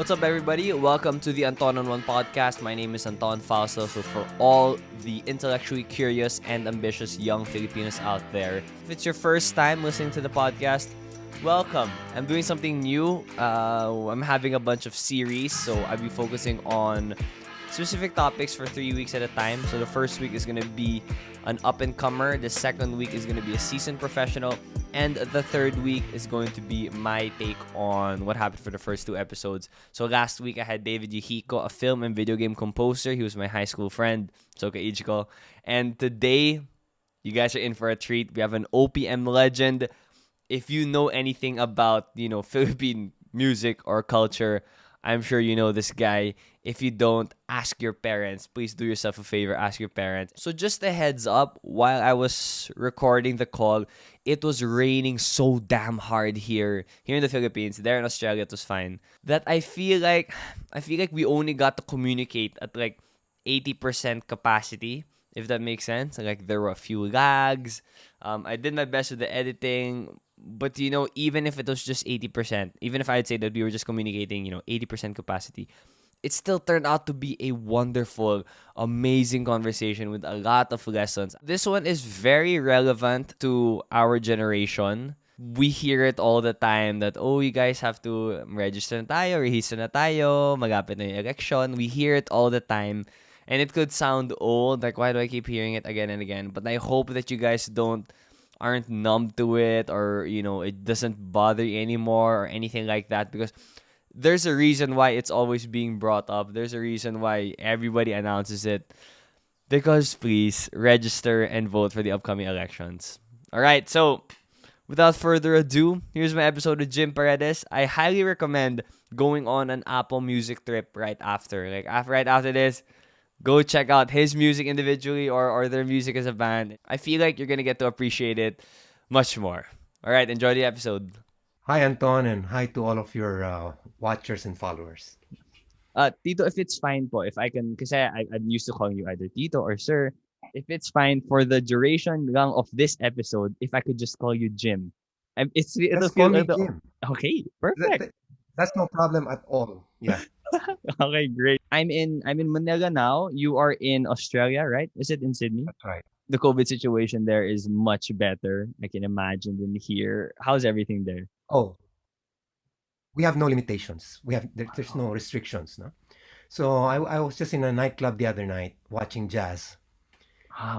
What's up, everybody? Welcome to the Anton on One podcast. My name is Anton Faustalk. So, for all the intellectually curious and ambitious young Filipinos out there, if it's your first time listening to the podcast, welcome. I'm doing something new. I'm having a bunch of series, so I'll be focusing on specific topics for 3 weeks at a time. So the first week is going to be an up-and-comer. The second week is going to be a seasoned professional. And the third week is going to be my take on what happened for the first two episodes. So last week I had David Yuhiko, a film and video game composer. He was my high school friend, Soka Ichiko. And today, you guys are in for a treat. We have an OPM legend. If you know anything about, Philippine music or culture, I'm sure you know this guy. If you don't, ask your parents. Please do yourself a favor, ask your parents. So just a heads up, while I was recording the call, it was raining so damn hard here in the Philippines. There in Australia it was fine. That I feel like we only got to communicate at like 80% capacity, if that makes sense. Like there were a few lags. I did my best with the editing, but even if it was just 80%, even if I'd say that we were just communicating, 80% capacity, it still turned out to be a wonderful, amazing conversation with a lot of lessons. This one is very relevant to our generation. We hear it all the time that, oh, you guys have to register na tayo, register na tayo, magapit na yung election. We hear it all the time. And it could sound old, like why do I keep hearing it again and again? But I hope that you guys aren't numb to it, or it doesn't bother you anymore or anything like that, because there's a reason why it's always being brought up. There's a reason why everybody announces it. Because please register and vote for the upcoming elections. All right, so without further ado, here's my episode with Jim Paredes. I highly recommend going on an Apple Music trip right after. Right after this, go check out his music individually, or their music as a band. I feel like you're gonna get to appreciate it much more. All right, enjoy the episode. Hi, Anton, and hi to all of your watchers and followers. Tito, if it's fine po, if I can, kasi I'm used to calling you either Tito or Sir. If it's fine for the duration lang of this episode, if I could just call you Jim. It'll Just call feel, me Jim. okay, That, perfect. that- that's no problem at all. Yeah, Okay, great. I'm in Manila now. You are in Australia, right? Is it in Sydney? that's right. The COVID situation there is much better, I can imagine, than here. How's everything there? Oh, we have no limitations. There's no restrictions, no. So I was just in a nightclub the other night watching jazz.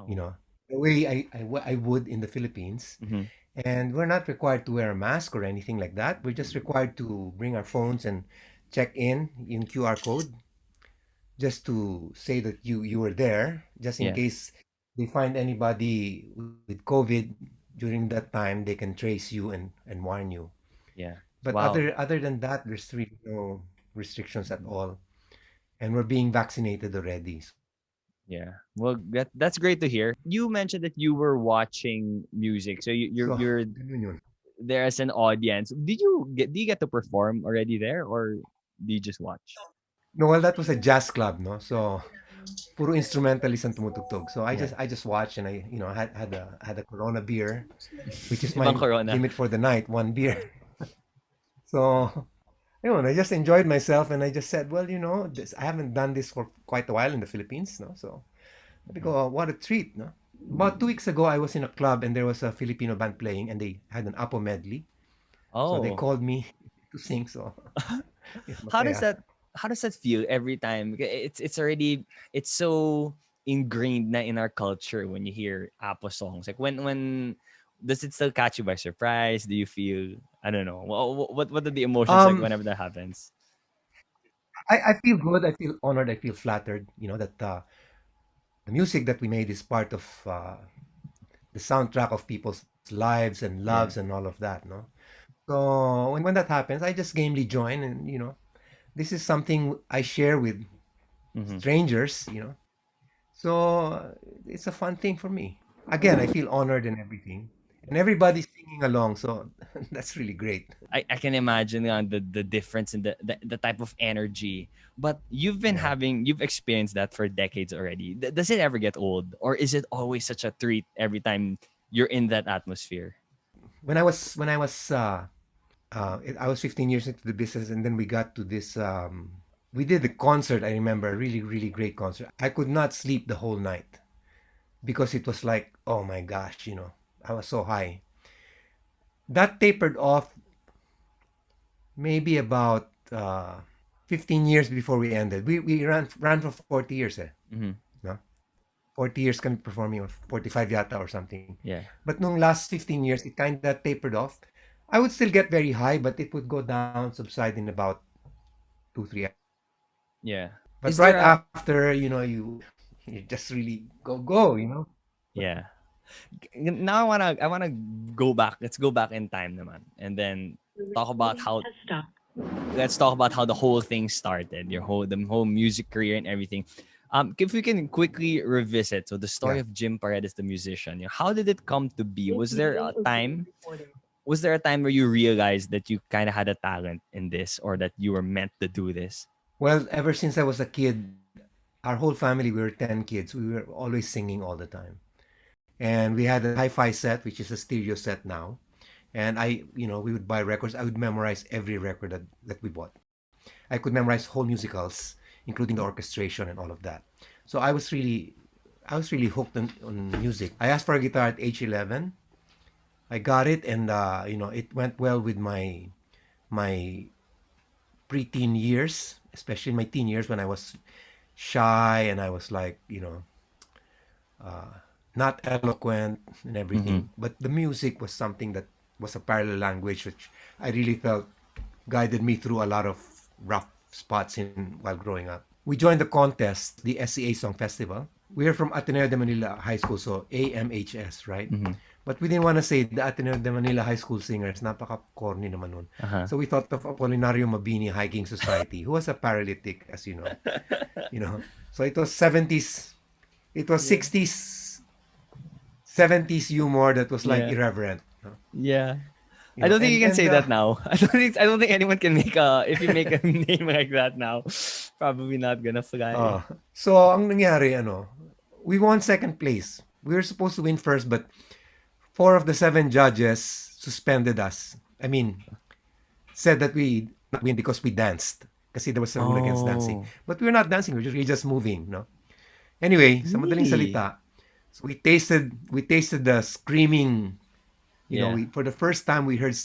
You Wow. know, the way I would in the Philippines, Mm-hmm. and we're not required to wear a mask or anything like that. We're just required to bring our phones and check in QR code, just to say that you were there, just in Yeah, case they find anybody with COVID during that time, they can trace you and warn you. yeah. But Wow. other than that, there's really no restrictions at all, and we're being vaccinated already. Yeah. Well, that's great to hear. You mentioned that you were watching music, so So, you're ganun yun. there as an audience. Do you get to perform already there, or do you just watch? No, well, that was a jazz club, no? So, puro instrumentalist ang tumutugtog. So Yeah. I just watched, and I had a Corona beer, which is Ibang my corona. limit for the night, one beer. So I just enjoyed myself, and I just said, well, I haven't done this for quite a while in the Philippines, no? So I Mhm. go, oh, what a treat, no? About 2 weeks ago, I was in a club, and there was a Filipino band playing, and they had an Apo medley. So they Oh, called me to sing. So how does masaya. that how does that feel every time? It's so ingrained na in our culture when you hear Apo songs. Like when does it still catch you by surprise? Do you feel, I don't know, what are the emotions like Um, whenever that happens? I feel good. I feel honored. I feel flattered. That the music that we made is part of the soundtrack of people's lives and Yeah. loves and all of that. No. So when that happens, I just gamely join, and this is something I share with Mm-hmm. strangers. So it's a fun thing for me. Again, I feel honored and everything. And everybody's singing along, so that's really great. I can imagine the difference in the type of energy. But Yeah. you've experienced that for decades already. Does it ever get old, or is it always such a treat every time you're in that atmosphere? When I was I was 15 years into the business, and then we got to this. We did the concert. I remember a really, really great concert. I could not sleep the whole night because it was like, oh my gosh, I was so high. That tapered off maybe about 15 years before we ended. We ran for 40 years, Mm-hmm. no? 40 years kami performing, or 45 yata or something. Yeah. But nung last 15 years, it kind of tapered off. I would still get very high, but it would go down, subside in about 2, 3 hours. Yeah. But Is right there a after, you just really go. yeah. Now I wanna go back. Let's go back in time naman. And then talk about how let's talk about how the whole thing started, the whole music career and everything. If we can quickly revisit, so the story Yeah. of Jim Paredes, the musician, how did it come to be? Was there a time where you realized that you kind of had a talent in this, or that you were meant to do this? Well, ever since I was a kid, our whole family, we were 10 kids. We were always singing all the time. And we had a hi-fi set, which is a stereo set now. And we would buy records. I would memorize every record that we bought. I could memorize whole musicals, including the orchestration and all of that. So I was really hooked on music. I asked for a guitar at age 11. I got it, and it went well with my preteen years, especially my teen years when I was shy and I was like, not eloquent and Mm-hmm. everything. But the music was something that was a parallel language, which I really felt guided me through a lot of rough spots in while growing up. We joined the contest, the SCA Song Festival. We are from Ateneo de Manila High School, so AMHS, right? Mm-hmm. But we didn't want to say the Ateneo de Manila High School Singers. Napaka-corny naman nun. Uh-huh. So we thought of Apolinario Mabini Hiking Society, who was a paralytic, as you know. So it was 70s, it was Yeah. 60s, 70s humor that was like Yeah. irreverent. No? Yeah. You I know, don't think and you can and say that now. I don't think anyone can make a if you make a name like that now, probably not gonna fly. uh, so ang nangyari, we won second place. We were supposed to win first, but four of the seven judges suspended us. I mean, said that we not win because we danced. Kasi there was a rule against dancing. Oh, But we're not dancing, we're just moving, no? Anyway, sa madaling really? salita, so we tasted the screaming, Yeah. we for the first time we heard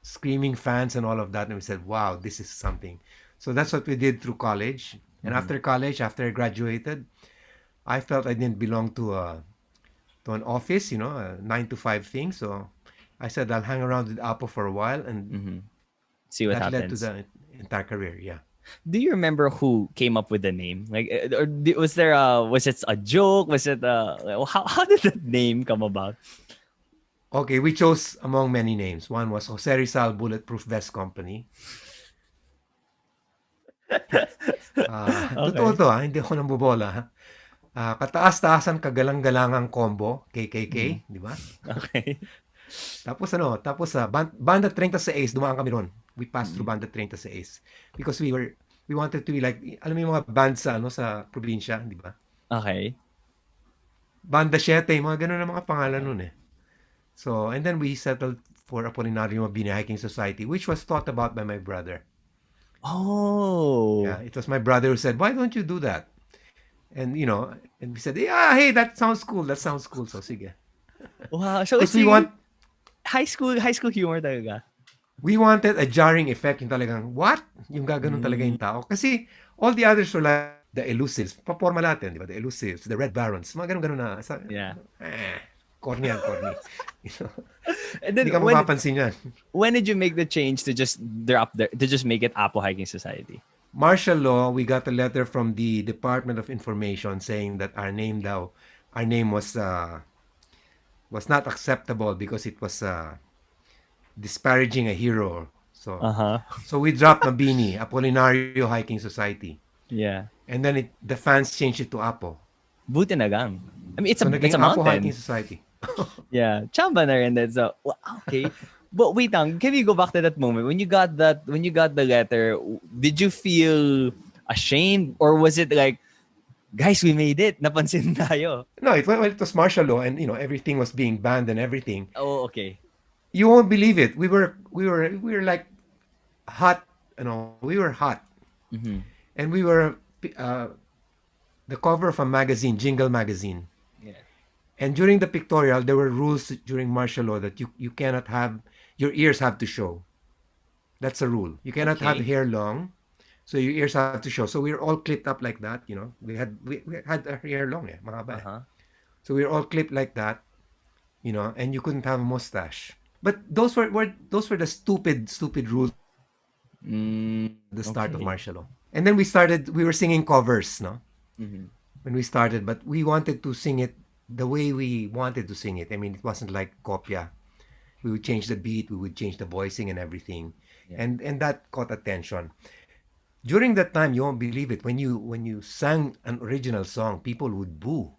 screaming fans and all of that, and we said, "Wow, this is something." So that's what we did through college. And Mm-hmm. after college, after I graduated, I felt I didn't belong to an office, a 9 to 5 thing. So I said I'll hang around with Apple for a while, and Mm-hmm. See what that led to happens. the entire career. Yeah. Do you remember who came up with the name? Like, was it a joke? Was it how did that name come about? Okay, we chose among many names. One was Jose Rizal Bulletproof Vest Company. Totoo Okay. to hindi ako nambobola ha. Kataas-taasan kagalang-galangang combo, Mm-hmm. KKK, di ba? Okay. Tapos Banda 36, dumaan kami ron. We passed through Mm-hmm. Banda 36 because we wanted to be like, alam mo yung mga band sa probinsya, di ba? Okay. Banda 7, mga ganun ang mga pangalan nun eh. So, and then we settled for Apolinario Mabini Hiking Society, which was thought about by my brother. Yeah, Oh. it was my brother who said, "Why don't you do that?" And we said, "Yeah, hey, that sounds cool. That sounds cool." So, sige. Wow. So Because it's really high school humor talaga. we wanted a jarring effect, yung talagang, what? Yung gaganon talaga Mm, yung tao. Kasi all the others were like the elusives. Paporma natin, di ba? The elusives, the red barons. Mga ganon-ganon na. yeah. Eh, corny yan, corny. You know? And Hindi then ka mapapansin yan. when did you make the change to just drop there to just make it APO Hiking Society? Martial law, we got a letter from the Department of Information saying that our name was not acceptable because it was disparaging a hero. So, Uh-huh. so we dropped Mabini, Apolinario Hiking Society, Yeah. and then the fans changed it to Apo. Buti na gang. I mean, So it's naging a Apo Hiking mountain. Society. Yeah. Chamba na rin. That's okay. But wait lang, can we go back to that moment when you got the letter? Did you feel ashamed, or was it like, guys, we made it, napansin tayo? No, it was martial law, and everything was being banned and everything. Oh, okay. You won't believe it. We were like hot, we were hot. Mm-hmm. And we were uh, the cover of a magazine, Jingle Magazine. Yeah. And during the pictorial, there were rules during martial law that you cannot have, your ears have to show. That's a rule. You cannot have Okay. hair long, so your ears have to show. So we were all clipped up like that, we had our hair long, mahaba eh. Uh-huh. So we were all clipped like that, and you couldn't have a mustache. But those were the stupid rules at the start of martial law. And then Okay. we were singing covers, no? Mm-hmm. When we started, but we wanted to sing it the way we wanted to sing it. I mean, it wasn't like copia. We would change the beat, we would change the voicing and everything, Yeah. and that caught attention. During that time, you won't believe it. When you sang an original song, people would boo.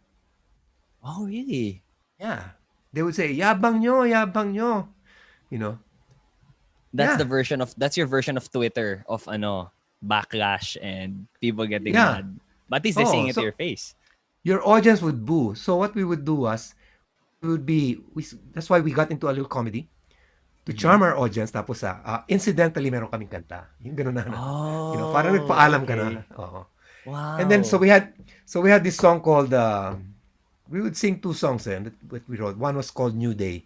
Oh, really? Yeah, they would say "yabang nyo, yabang nyo," you know. That's the Yeah, version of that's your version of Twitter of backlash and people getting yeah. mad. But at least they're saying Oh, it to so your face. your audience would boo. So what we would do was that's why we got into a little comedy to Mm-hmm. charm our audience. Tapos incidentally, meron kaming kanta. Yung gano'n na. Parang Oh, nagpaalam ka okay. na. Oo. And then Wow. so we had this song called we would sing two songs that we wrote. One was called New Day.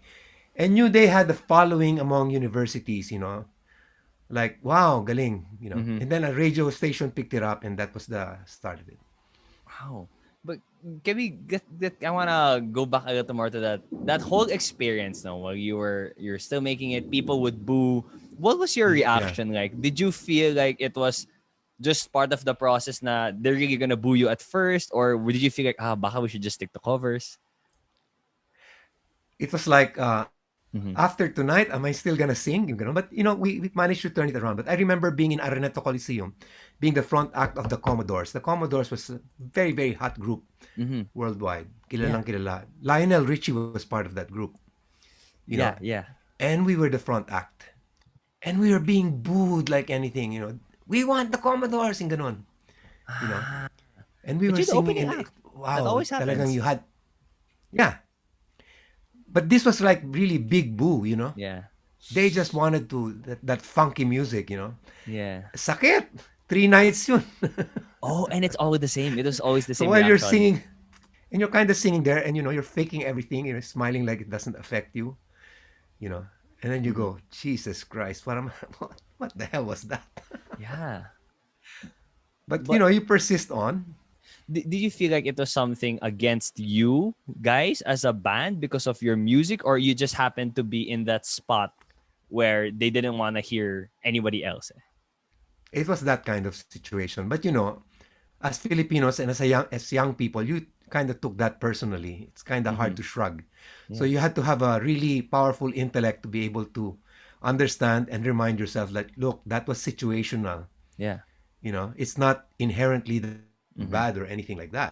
And New Day had the following among universities. Like, wow, galing. Mm-hmm. And then a radio station picked it up and that was the start of it. Wow. But can we get I wanna go back a little more to that whole experience now while you're still making it, people would boo. What was your Yeah. reaction like? Did you feel like it was just part of the process na they're really gonna boo you at first? Or did you feel like, baka we should just stick to covers? It was like Mm-hmm. after tonight, am I still gonna sing? But we managed to turn it around. But I remember being in Areneto Coliseum, being the front act of the Commodores. The Commodores was a very, very hot group Mm-hmm. worldwide. Yeah. Kilalang kilala. Lionel Richie was part of that group, you know. Yeah, yeah. And we were the front act. And we were being booed like anything. We want the Commodores, and ganon, you know. Ah, And we but were you're the singing, opening and act. That wow, always talagang happens. you had, yeah. But this was like really big boo. Yeah. They just wanted that funky music. Yeah. Sakit! 3 nights yun. Oh, and it's always the same. It was always the So same while you're reaction. singing, and you're kind of singing there, and you're faking everything, you're smiling like it doesn't affect you know. And then you Mm-hmm. go, Jesus Christ, what the hell was that? Yeah. But But you persist on. did you feel like it was something against you guys as a band because of your music, or you just happened to be in that spot where they didn't want to hear anybody else? It was that kind of situation. But as Filipinos and as young people, you kind of took that personally. It's kind of Mm-hmm. hard to shrug. So Yeah. you had to have a really powerful intellect to be able to understand and remind yourself that, look, that was situational. Yeah. It's not inherently bad or Mm-hmm. anything like that.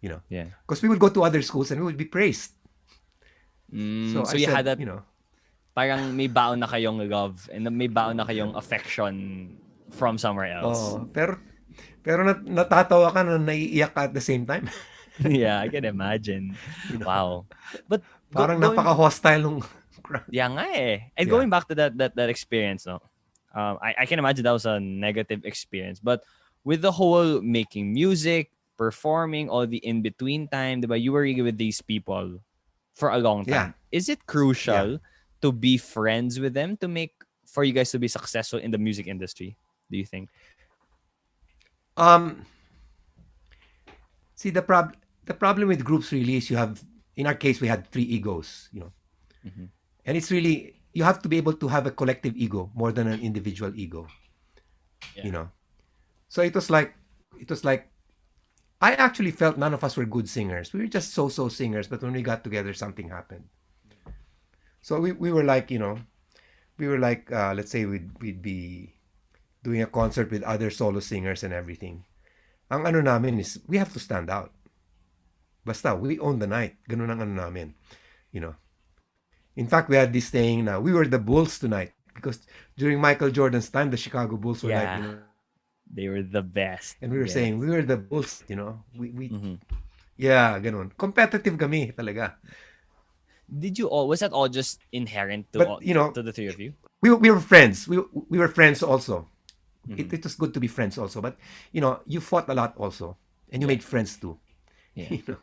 you know Yeah. because we would go to other schools and we would be praised. So So I you had that, said. parang may baon na kayong love and may baon na kayong affection from somewhere else. Oh, pero natatawa ka na naiiyak ka at the same time. Yeah, I can imagine. you know Wow. But Parang going, napaka-hostile nung crowd. yeah nga eh. And Yeah. going back to that experience, no, I can imagine that was a negative experience. But with the whole making music, performing, all the in between time, diba, you were really with these people for a long Yeah. time. Is it Yeah. crucial to be friends with them to make for you guys to be successful in the music industry? Do you think? um See, the problem with groups really is, in our case, we had three egos. Mm-hmm. And it's really, you have to be able to have a collective ego more than an individual ego Yeah. you know so it was like I actually felt none of us were good singers. We were just so singers, but when we got together, something happened. So we were like, let's say we'd be doing a concert with other solo singers and everything. Ang ano namin is, we have to stand out. Basta, we own the night. Ganun ang ano namin. You know. In fact, we had this saying na, we were the Bulls tonight. Because during Michael Jordan's time, the Chicago Bulls were like, Yeah. They were the best. and we were Yes. saying, we were the Bulls. We Mm-hmm. yeah, ganun. Competitive kami talaga. Did you all, was that all just inherent to But all, you know, to the three of you? we were friends. We were friends also. Mm-hmm. It was good to be friends also. But you know, you fought a lot also, and you Yeah. made friends too. Yeah. You know,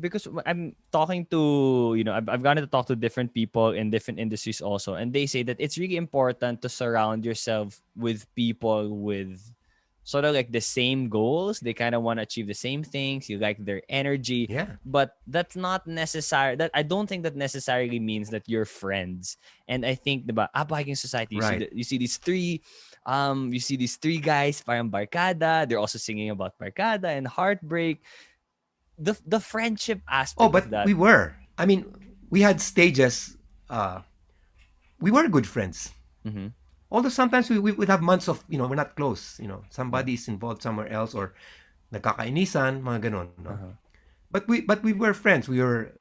Because I'm talking to, I've gotten to talk to different people in different industries also, and they say that it's really important to surround yourself with people with sort of like the same goals. They kind of want to achieve the same things. You like their energy, yeah, but that's not necessary. That I don't think that necessarily means that you're friends. And I think the APO Hiking Society, right. you see these three, you see these three guys, parang barkada. They're also singing about barkada and heartbreak, the friendship Oh, aspect of but that. we were. I mean, we had stages. We were good friends. Mm-hmm. Although sometimes we would have months of, you know, we're not close. You know, Yeah. somebody is involved somewhere else or nagkakainisan, mga ganon, no? Uh-huh. But we were friends. We were,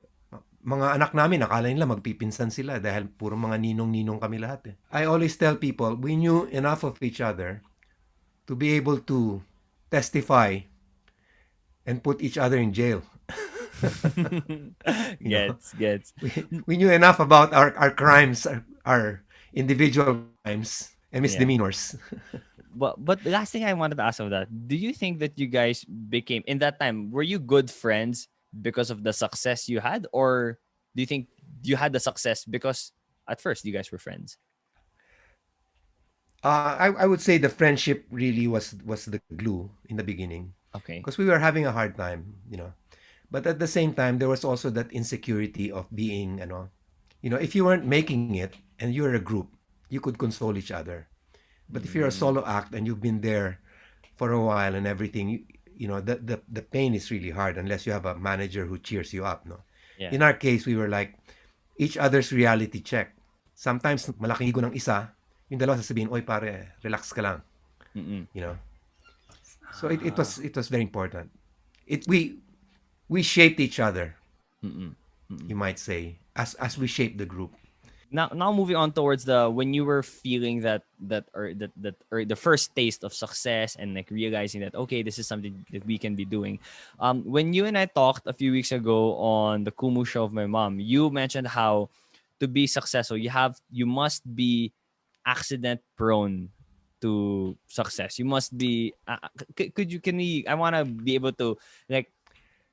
mga anak namin, akala nila magpipinsan sila dahil puro mga ninong-ninong kami lahat eh. I always tell people, we knew enough of each other to be able to testify and put each other in jail. You know, Gets. we knew enough about our crimes, our individual crimes and Yeah. misdemeanors. But the last thing I wanted to ask of that, do you think that you guys became in that time, were you good friends because of the success you had? Or do you think you had the success because at first you guys were friends? I would say the friendship really was the glue in the beginning Okay. because we were having a hard time, you know. But at the same time, there was also that insecurity of being, you know, if you weren't making it and you're a group, you could console each other. But if you're a Mm, solo act and you've been there for a while and everything, you know, the pain is really hard unless you have a manager who cheers you up, no. yeah. In our case, we were like each other's reality check. Sometimes malaking ego ng isa, yung dalawa sasabihin, "Oy pare, relax ka lang." Mm-mm. You know. So Ah. it was very important. It we shaped each other, Mm-mm. you Mm-mm. might say, as we shaped the group. Now moving on towards the when you were feeling or the first taste of success and like realizing that okay, this is something that we can be doing. When you and I talked a few weeks ago on the Kumu show of my mom, you mentioned how to be successful you must be accident prone to success. You must be could you can we I want to be able to like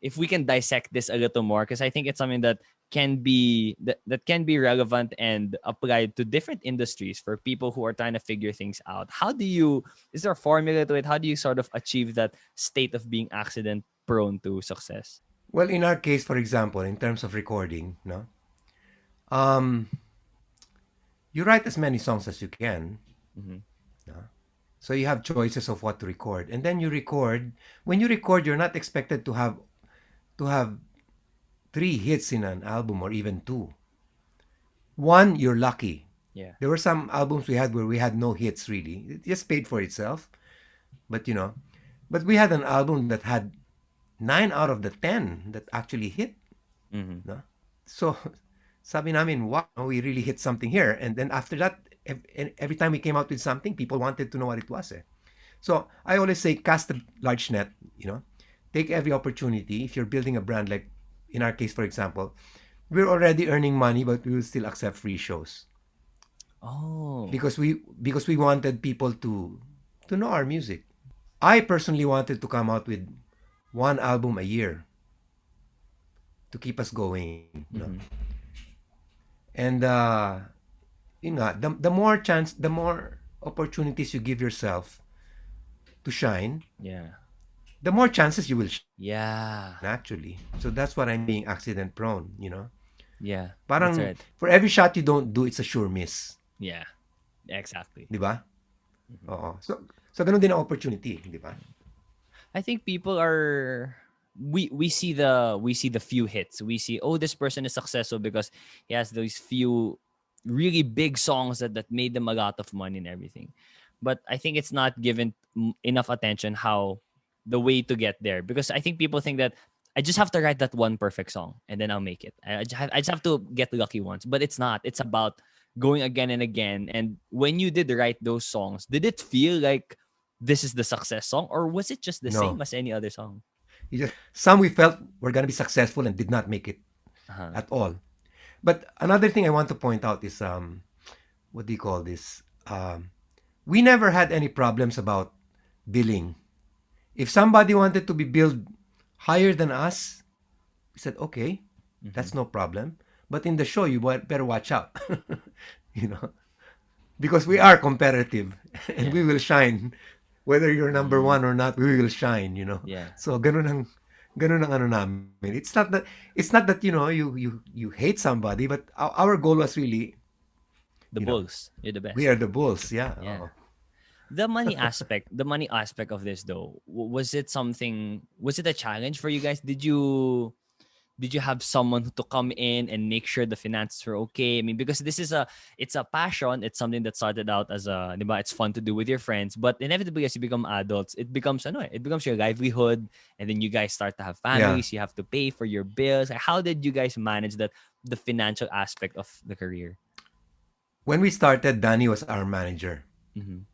if we can dissect this a little more, because I think it's something that that can be relevant and applied to different industries for people who are trying to figure things out. How do you is there a formula to it? How do you sort of achieve that state of being accident prone to success? Well, in our case, for example, in terms of recording, no, um, you write as many songs as you can. Mm-hmm. No? So you have choices of what to record, and then you record. When you record, you're not expected to have three hits in an album or even two. One, you're lucky. Yeah. There were some albums we had where we had no hits really. It just paid for itself. But you know, but we had an album that had 9 out of the 10 that actually hit. Mm-hmm. No? So sabi namin, wow, we really hit something here. And then after that, every time we came out with something, people wanted to know what it was. Eh. So I always say, cast a large net. You know, take every opportunity. If you're building a brand, like in our case, for example, we're already earning money, but we will still accept free shows Oh. because we wanted people to know our music. I personally wanted to come out with one album a year to keep us going, you know. Mm-hmm. And yun nga, the more opportunities you give yourself to shine, Yeah. the more chances you will shine Yeah. actually. So that's what I mean being accident prone, you know. Yeah. That's Parang right. for every shot you don't do, it's a sure miss. Yeah. Exactly. Di ba? Mm-hmm. Oo. So ganun din ang opportunity, di ba? I think people are we see the few hits. We see oh this person is successful because he has those few really big songs that made them a lot of money and everything. But I think it's not given enough attention how the way to get there, because I think people think that I just have to write that one perfect song and then I'll make it. I just have to get lucky once, but it's not. It's about going again and again. And when you did write those songs, did it feel like this is the success song, or was it just the No. same as any other song? Some we felt were gonna be successful and did not make it. Uh-huh. at all. But another thing I want to point out is what do you call this? We never had any problems about billing. If somebody wanted to be billed higher than us, we said okay, Mm-hmm. that's no problem. But in the show, you better watch out, you know, because we are competitive and Yeah. we will shine. Whether you're number Mm, one or not, we will shine, you know. yeah. So ganun ang ano namin. It's not that you hate somebody, but our goal was really, The you know, Bulls. You're the we best. are the bulls, yeah. Yeah. Oo. The money aspect of this though, was it a challenge for you guys? Did you have someone to come in and make sure the finances were okay? I mean, because it's a passion. It's something that started out as diba, it's fun to do with your friends, but inevitably as you become adults, it becomes your livelihood, and then you guys start to have Yeah. families. You have to pay for your bills. Like, how did you guys manage that, the financial aspect of the career? When we started, Danny was our manager, Mm-hmm.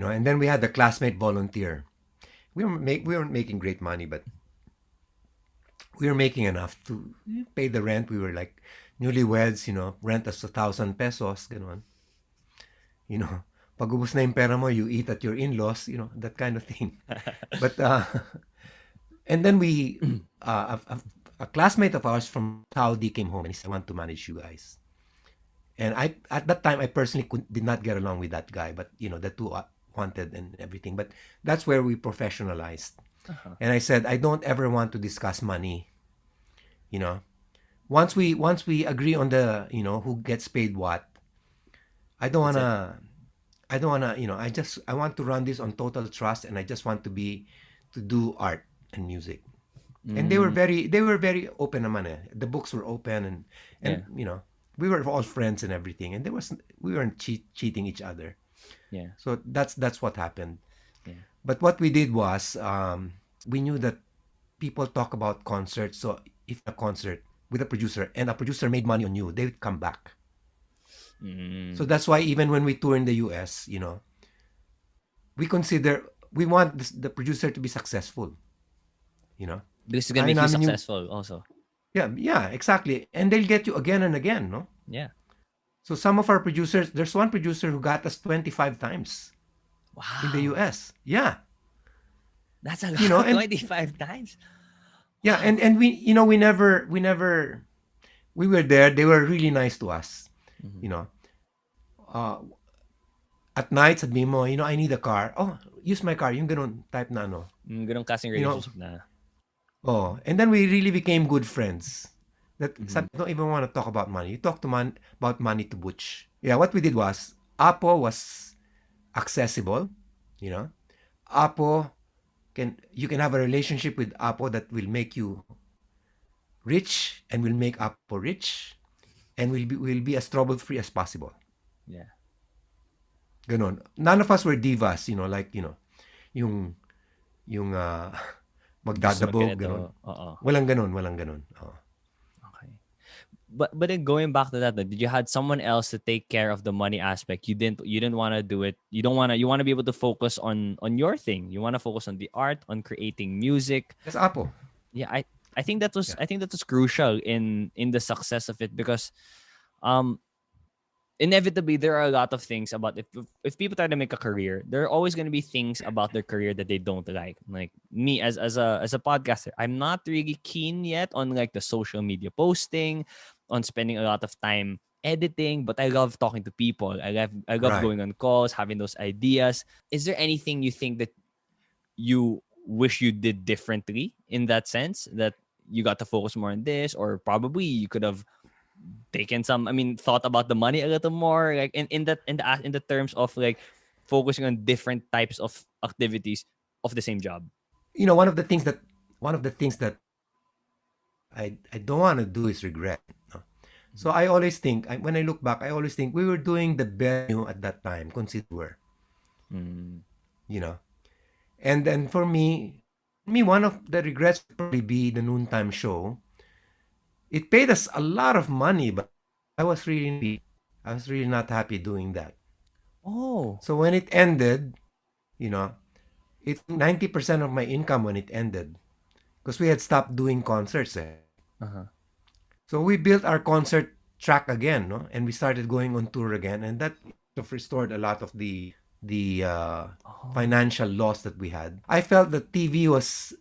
and then we had the classmate volunteer. We weren't making great money, but we were making enough to pay the rent. We were like newlyweds, rent us 1,000 pesos, ganun. You know, pag ubos na yung pera mo, you eat at your in-laws, that kind of thing. But and then a classmate of ours from Saudi came home and he said, "I want to manage you guys." And I at that time I personally did not get along with that guy, but the two wanted and everything. But that's where we professionalized. Uh-huh. And I said, I don't ever want to discuss money. You know, once we agree on the who gets paid what, I don't That's it. wanna I don't wanna I want to run this on total trust, and I just want to do art and music. And they were Mm, very open naman eh. The books were open, and yeah. we were all friends and everything, and we weren't cheating each other. Yeah. So that's what happened. Yeah. But what we did was we knew that people talk about concerts. So if a concert with a producer and a producer made money on you, they would come back. So Mm. that's why even when we tour in the US, we want the producer to be successful. You know, Because it's gonna Ayaw make you namin yung successful also. yeah, yeah, exactly. And they'll get you again and again, no? Yeah. So some of our producers, there's one producer who got us 25 times in the Wow. US. Yeah. That's a You know, lot. and 25 times. yeah, Wow. and we never we were there. They were really nice to us. Mm-hmm. You know, uh, at night sabi mo, I need a car. Oh, use my car. Yung ganun type na ano. Ganong klaseng You know, relationship na. oh, and then we really became good friends. That Mm-hmm. sabi, don't even want to talk about money. You talk about money to Butch. Yeah, what we did was Apo was accessible. You know, Apo you can have a relationship with Apo that will make you rich and will make Apo rich and will be as trouble free as possible. Yeah. Ganon. None of us were divas, like yung Gusto magdadabog ganon. magganito. Oo. Walang ganon. Oh. Okay. But then going back to that, did you had someone else to take care of the money aspect? You didn't want to do it. You want to be able to focus on your thing. You want to focus on the art, on creating music. That's Apo. Yeah, I think that was Yeah. I think that was crucial in the success of it, because um inevitably there are a lot of things about, if people try to make a career, there are always going to be things about their career that they don't like me as a podcaster. I'm not really keen yet on like the social media posting, on spending a lot of time editing, but I love talking to people. I love Right. going on calls, having those ideas. Is there anything you think that you wish you did differently in that sense, that you got to focus more on this, or probably you could have taken some, I mean, thought about the money a little more, like in the terms of like focusing on different types of activities of the same job. One of the things that I don't want to do is regret. No? So I always think, when I look back, I always think we were doing the best we knew at that time, consider we were, Mm. you know. And then for me, one of the regrets would probably be the noontime show. It paid us a lot of money, but I was really not happy doing that. Oh. So when it ended, you know, it's 90% of my income when it ended because we had stopped doing concerts. Eh. Uh-huh. So we built our concert track again, no? And we started going on tour again, and that restored a lot of the Oh. financial loss that we had. I felt that TV was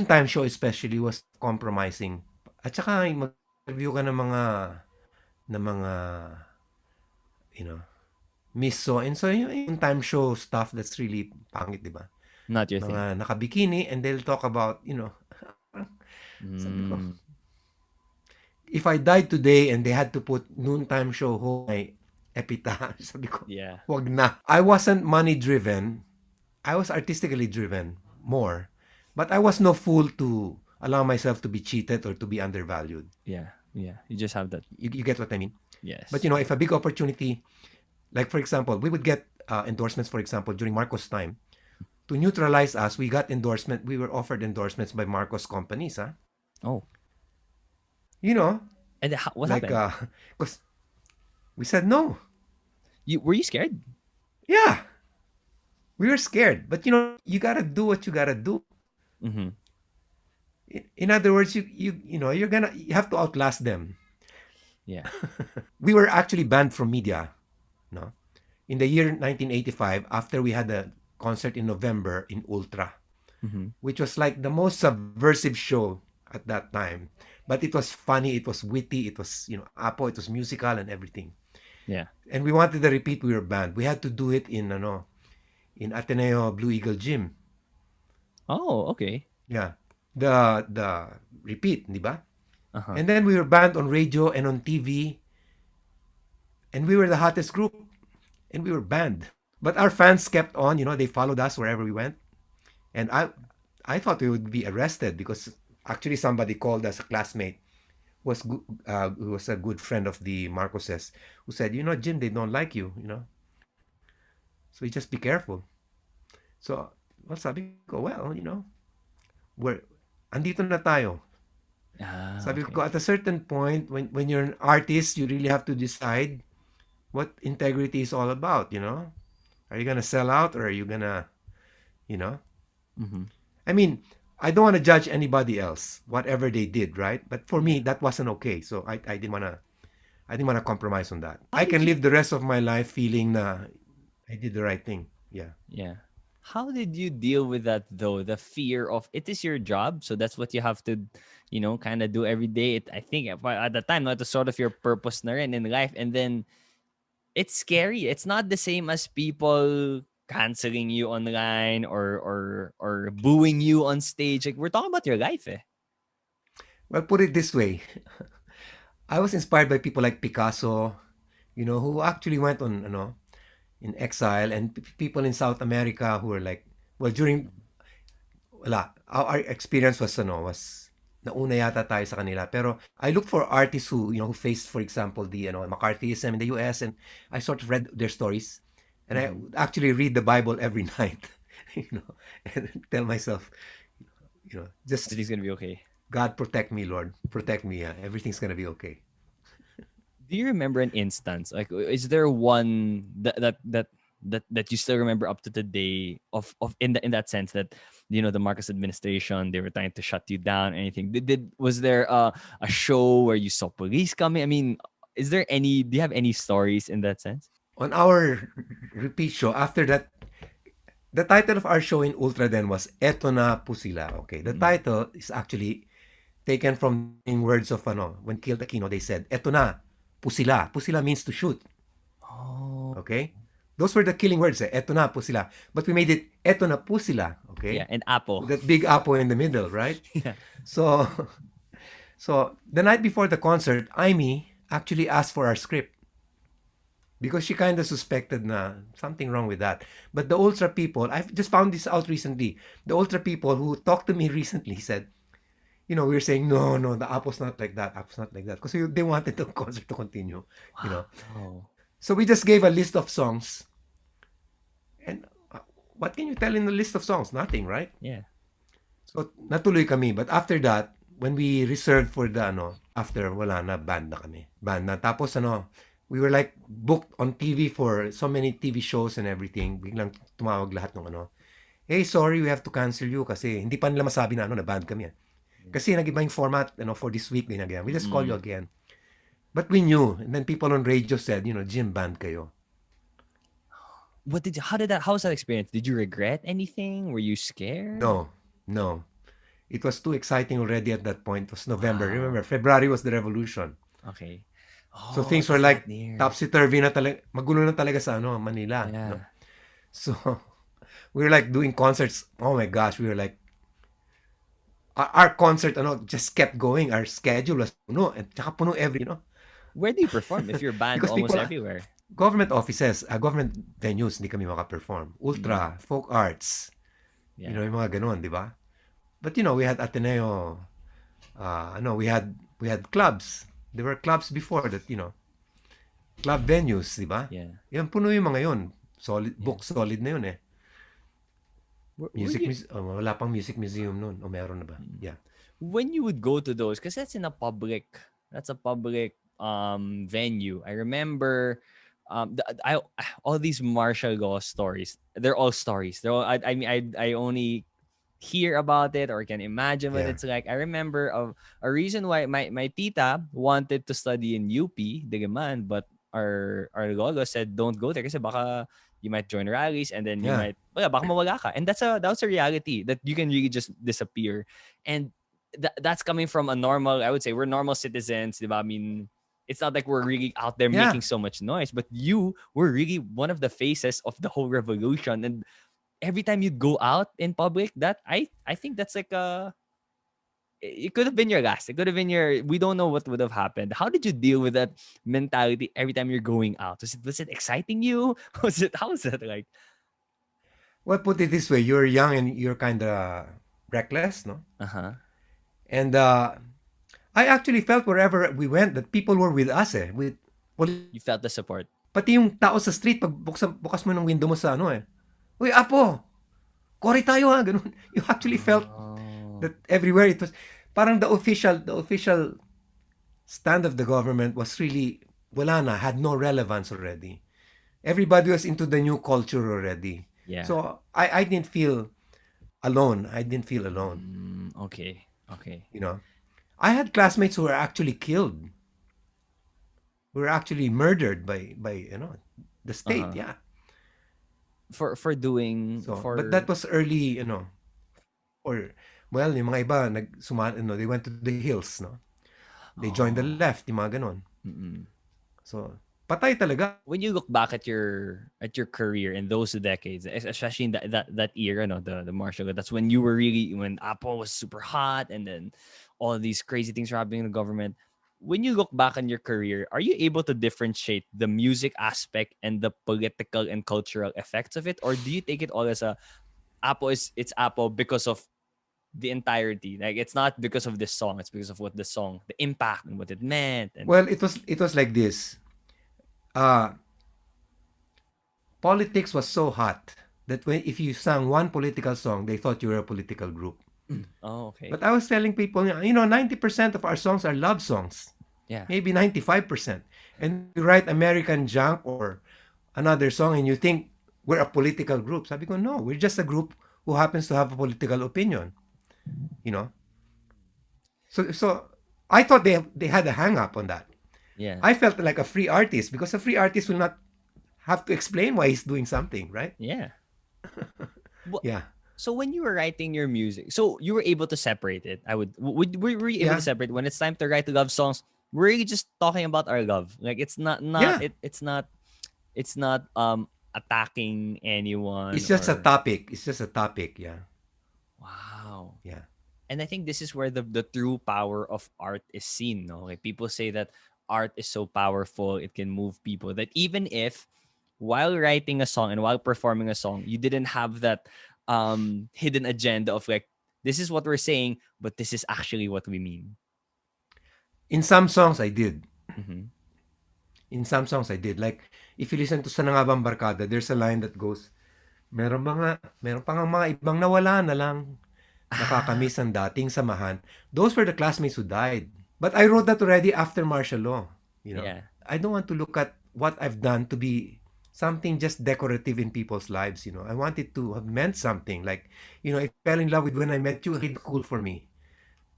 time show especially was compromising. At saka mag-review ka ng mga you know miss so and so yung time show stuff that's really pangit, di ba? Not your thing. Mga nakabikini and they'll talk about, sabi ko, Mm, if I died today and they had to put noontime show ho my epitaph, sabi ko, yeah. wag na. I wasn't money driven. I was artistically driven more. But I was no fool to allow myself to be cheated or to be undervalued. Yeah. Yeah. You just have that. You get what I mean? But Yes. if a big opportunity, like for example, we would get endorsements, for example, during Marcos time, to neutralize us, we got endorsement. We were offered endorsements by Marcos companies, huh? Oh. You know, And what like happened? because we said no. Were you scared? Yeah, we were scared, but you gotta do what you gotta do. Mm-hmm. In other words, you have to outlast them. Yeah. We were actually banned from media, no, in the year 1985 after we had a concert in November in Ultra, Mm-hmm. which was like the most subversive show at that time. But it was funny, it was witty, it was Apo, it was musical and everything. Yeah. And we wanted to repeat. We were banned. We had to do it in Ateneo Blue Eagle Gym. Oh, okay. Yeah, the repeat, di ba? Uh-huh. And then we were banned on radio and on TV, and we were the hottest group, and we were banned. But our fans kept on. They followed us wherever we went, and I thought we would be arrested because actually somebody called us, a classmate who was a good friend of the Marcoses, who said, Jim, they don't like you. So you just be careful. So, well, sabi ko, well, we're andito na tayo. Ah, Sabi ko, okay. at a certain point, when you're an artist, you really have to decide what integrity is all about. Are you gonna sell out or are you gonna, you know? Mm-hmm. I mean, I don't want to judge anybody else, whatever they did, right? But for me, Yeah. that wasn't okay. So I didn't wanna compromise on that. How I did can you? live the rest of my life feeling na I did the right thing. Yeah. Yeah. How did you deal with that though? The fear of it is your job, so that's what you have to, kind of do every day. I think at the time, not the sort of your purpose na rin in life, and then it's scary. It's not the same as people canceling you online or booing you on stage. Like we're talking about your life, eh? Well, put it this way. I was inspired by people like Picasso, who actually went on, in exile, and people in South America who were like, well, during, wala, our experience was nauna yata tayo sa kanila. Pero I look for artists who faced, for example, the, McCarthyism in the US, and I sort of read their stories. And I Mm-hmm. actually read the Bible every night, and tell myself, just Everything's gonna be okay. God protect me, Lord, protect me. Yeah, everything's gonna be okay. Do you remember an instance? Like, is there one that you still remember up to today of in that sense that the Marcos administration they were trying to shut you down? Anything? Was there a show where you saw police coming? I mean, is there any? Do you have any stories in that sense? On our repeat show, after that, the title of our show in Ultra then was Eto na po sila. Okay, the Mm. title is actually taken from the words of when killed Aquino, they said, Eto na po sila. Po sila means to shoot. Oh, Okay? Those were the killing words, Eto na po sila. But we made it, Eto na po sila. yeah, Okay? and Apple. With that big apple in the middle, right? Yeah. So, so the night before the concert, Amy actually asked for our script because she kind of suspected na something wrong with that. But the Ultra people, I've just found this out recently. The Ultra people who talked to me recently said, we were saying, no, no, the apple's not like that. Apple's not like that. Because they wanted the concert to continue. Wow. So we just gave a list of songs. And what can you tell in the list of songs? Nothing, right? Yeah. So natuloy kami. But after that, when we reserved for the after wala na, band na kami. Band na. Tapos we were like booked on TV for so many TV shows and everything. Biglang tumawag lahat ng hey, sorry, we have to cancel you kasi hindi pa nila masabi na na band kami. Kasi nag-iba yung format, for this week din again. We just call you Mm. again. But we knew. And then people on radio said, Jim, band kayo. How was that experience? Did you regret anything? Were you scared? No, no. It was too exciting already at that point. It was November. Remember, Wow. February was the revolution. Okay. So Oh, it things were was that like near. topsy-turvy na talaga. Magulo na talaga sa Manila. Yeah. So we were like doing concerts. Oh my gosh, we were like, our concert, just kept going. Our schedule was puno. And tsaka puno Where do you perform if you're banned because almost people, everywhere? government offices, government venues, hindi kami makaperform. Mm. Ultra, folk arts, Yeah. yung mga ganon, di ba? But we had Ateneo, we had clubs. There were clubs before that, club venues, di ba? Yeah. Yan, puno yung mga yun. Solid, Yeah. book solid na yun eh. Were you Wala pang music museum nun. O meron na ba? Mm. Yeah. When you would go to those, because that's a public venue. I remember all these martial law stories. They're all stories. They're all, I mean I only hear about it or can imagine what Yeah. it's like. I remember of a reason why my tita wanted to study in UP, Digaman, but our lolo said don't go there kasi baka you might join rallies and then you Yeah. might baka mawala ka. And that's a reality that you can really just disappear. And that's coming from a normal, I would say we're normal citizens, diba? I mean, it's not like we're really out there Yeah. making so much noise, but you were really one of the faces of the whole revolution. And every time you'd go out in public, that I think that's like it could have been your last. It could have been your. We don't know what would have happened. How did you deal with that mentality every time you're going out? Was it exciting you? Was it how was that like? Well, put it this way, you're young and you're kind of reckless, no? Uh huh. And I actually felt wherever we went that people were with us eh. Well, You felt the support. pati yung tao sa street, pag bukas mo ng window mo sa Uy, Apo, kori tayo ha, ganun. You actually felt Oh, that everywhere it was, parang the official stand of the government was really, wala na, had no relevance already. Everybody was into the new culture already. yeah. So I didn't feel alone. I didn't feel alone. Okay. Okay. You know, I had classmates who were actually killed, who were actually murdered by the Uh state. huh. Yeah. For doing So, but that for was early, or well, yung mga iba they went to the hills, no? They joined the oh. left, yung mga ganon. Mm-mm. So, patay talaga. When you look back at your career in those decades, especially in that era, no, the martial law, that's when you were really when Apple was super hot, and then all of these crazy things were happening in the government. When you look back on your career, are you able to differentiate the music aspect and the political and cultural effects of it, or do you take it all as a Apple is it's Apple because of the entirety? Like it's not because of this song; it's because of what the song, the impact, and what it meant, and Well, it was like this. Uh, Politics was so hot that if you sang one political song, they thought you were a political group. oh, okay, But I was telling people, 90% of our songs are love songs, yeah, maybe 95%. And you write American Junk or another song and you think we're a political group. Sabi ko, no, we're just a group who happens to have a political opinion, you know. So I thought they had a hang up on that. yeah, I felt like a free artist because a free artist will not have to explain why he's doing something, right? yeah. Well, Yeah. so when you were writing your music, so you were able to separate it. Were you able to Yeah. separate when it's time to write love songs? We're really just talking about our love. Like it's not Yeah. it's not attacking anyone It's just a or topic. It's just a topic. Yeah. wow. Yeah. And I think this is where the true power of art is seen. No, like people say that art is so powerful, it can move people. That even if while writing a song and while performing a song, you didn't have that hidden agenda of like this is what we're saying, but this is actually what we mean. In some songs, I did. Mm-hmm. In some songs, I did. Like, if you listen to Sa Na Nga Bang Barkada, there's a line that goes, meron pa nga mga ibang nawala na lang, Ah, nakakamiss ang dating samahan. Those were the classmates who died. But I wrote that already after martial law. You know, yeah, I don't want to look at what I've done to be something just decorative in people's lives. I want it to have meant something. Like, I fell in love with When I Met You, it's cool for me.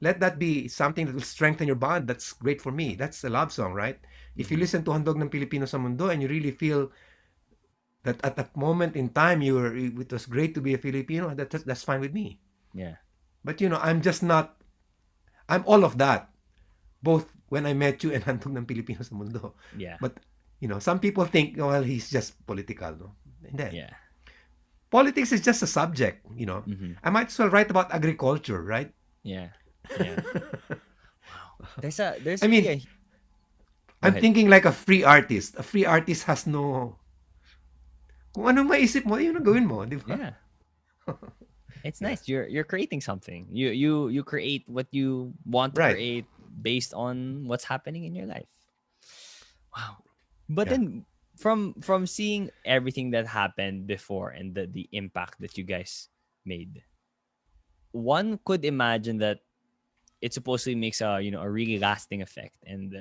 let that be something that will strengthen your bond. That's great for me. That's a love song, right? If you Mm-hmm. listen to Handog ng Pilipino sa Mundo and you really feel that at that moment in time it was great to be a Filipino, that's fine with me. Yeah. But I'm just not. I'm all of that, both when I met you and Handog ng Pilipino sa Mundo. Yeah. But some people think, well, he's just political, no? Hindi. Yeah. Politics is just a subject. Mm-hmm. I might as well write about agriculture, right? Yeah. Yeah. Wow. There's I really mean, a Go I'm ahead. thinking like a free artist. A free artist has no. Kung anong maisip mo, yun ang gawin mo, di ba? Yeah. It's Yeah. nice. You're creating something. You create what you want to Right. create based on what's happening in your life. Wow. But Yeah. then from seeing everything that happened before and the impact that you guys made, one could imagine that it supposedly makes a really lasting effect, and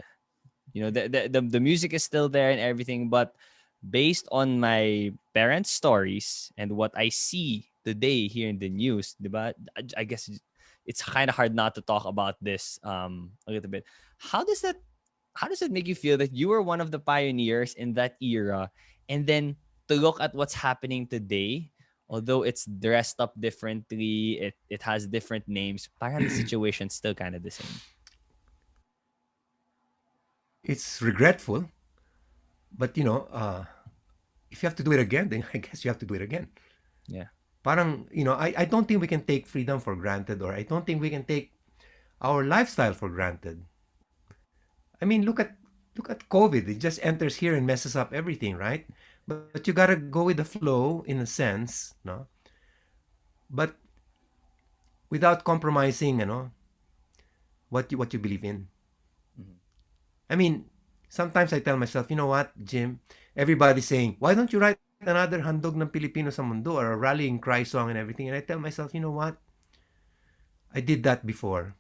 the music is still there and everything, but based on my parents' stories and what I see today here in the news, diba? I guess it's kind of hard not to talk about this a little bit. How does that how does it make you feel that you were one of the pioneers in that era, and then to look at what's happening today, although it's dressed up differently, it has different names, parang the situation's still kind of the same. It's regretful, but if you have to do it again, then I guess you have to do it again. Yeah. Parang, I don't think we can take freedom for granted, or I don't think we can take our lifestyle for granted. I mean, look at COVID. It just enters here and messes up everything, right? But you gotta go with the flow in a sense, no? But without compromising, what you believe in. Mhm. I mean, sometimes I tell myself, you know what, Jim? Everybody's saying, why don't you write another Handog ng Pilipino sa Mundo or a rallying cry song and everything? And I tell myself, you know what? I did that before.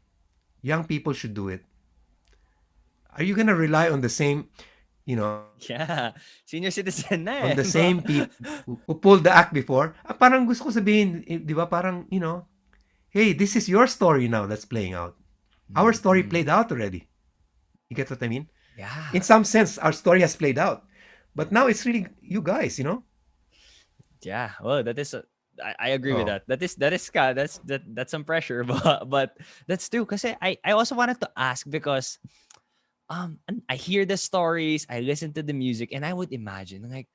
Young people should do it. Are you gonna rely on the same, you know, Yeah. Senior citizen na on the eh. same people who pulled the act before? Parang gusto ko sabihin, di ba? Parang, hey, this is your story now that's playing out. Our story Mm-mm. played out already. You get what I mean? In Yeah. some sense, our story has played out. But now it's really you guys. Yeah. Well, that is I agree with Oh, that. That's some pressure, but that's true. Because I also wanted to ask because and I hear the stories, I listen to the music, and I would imagine like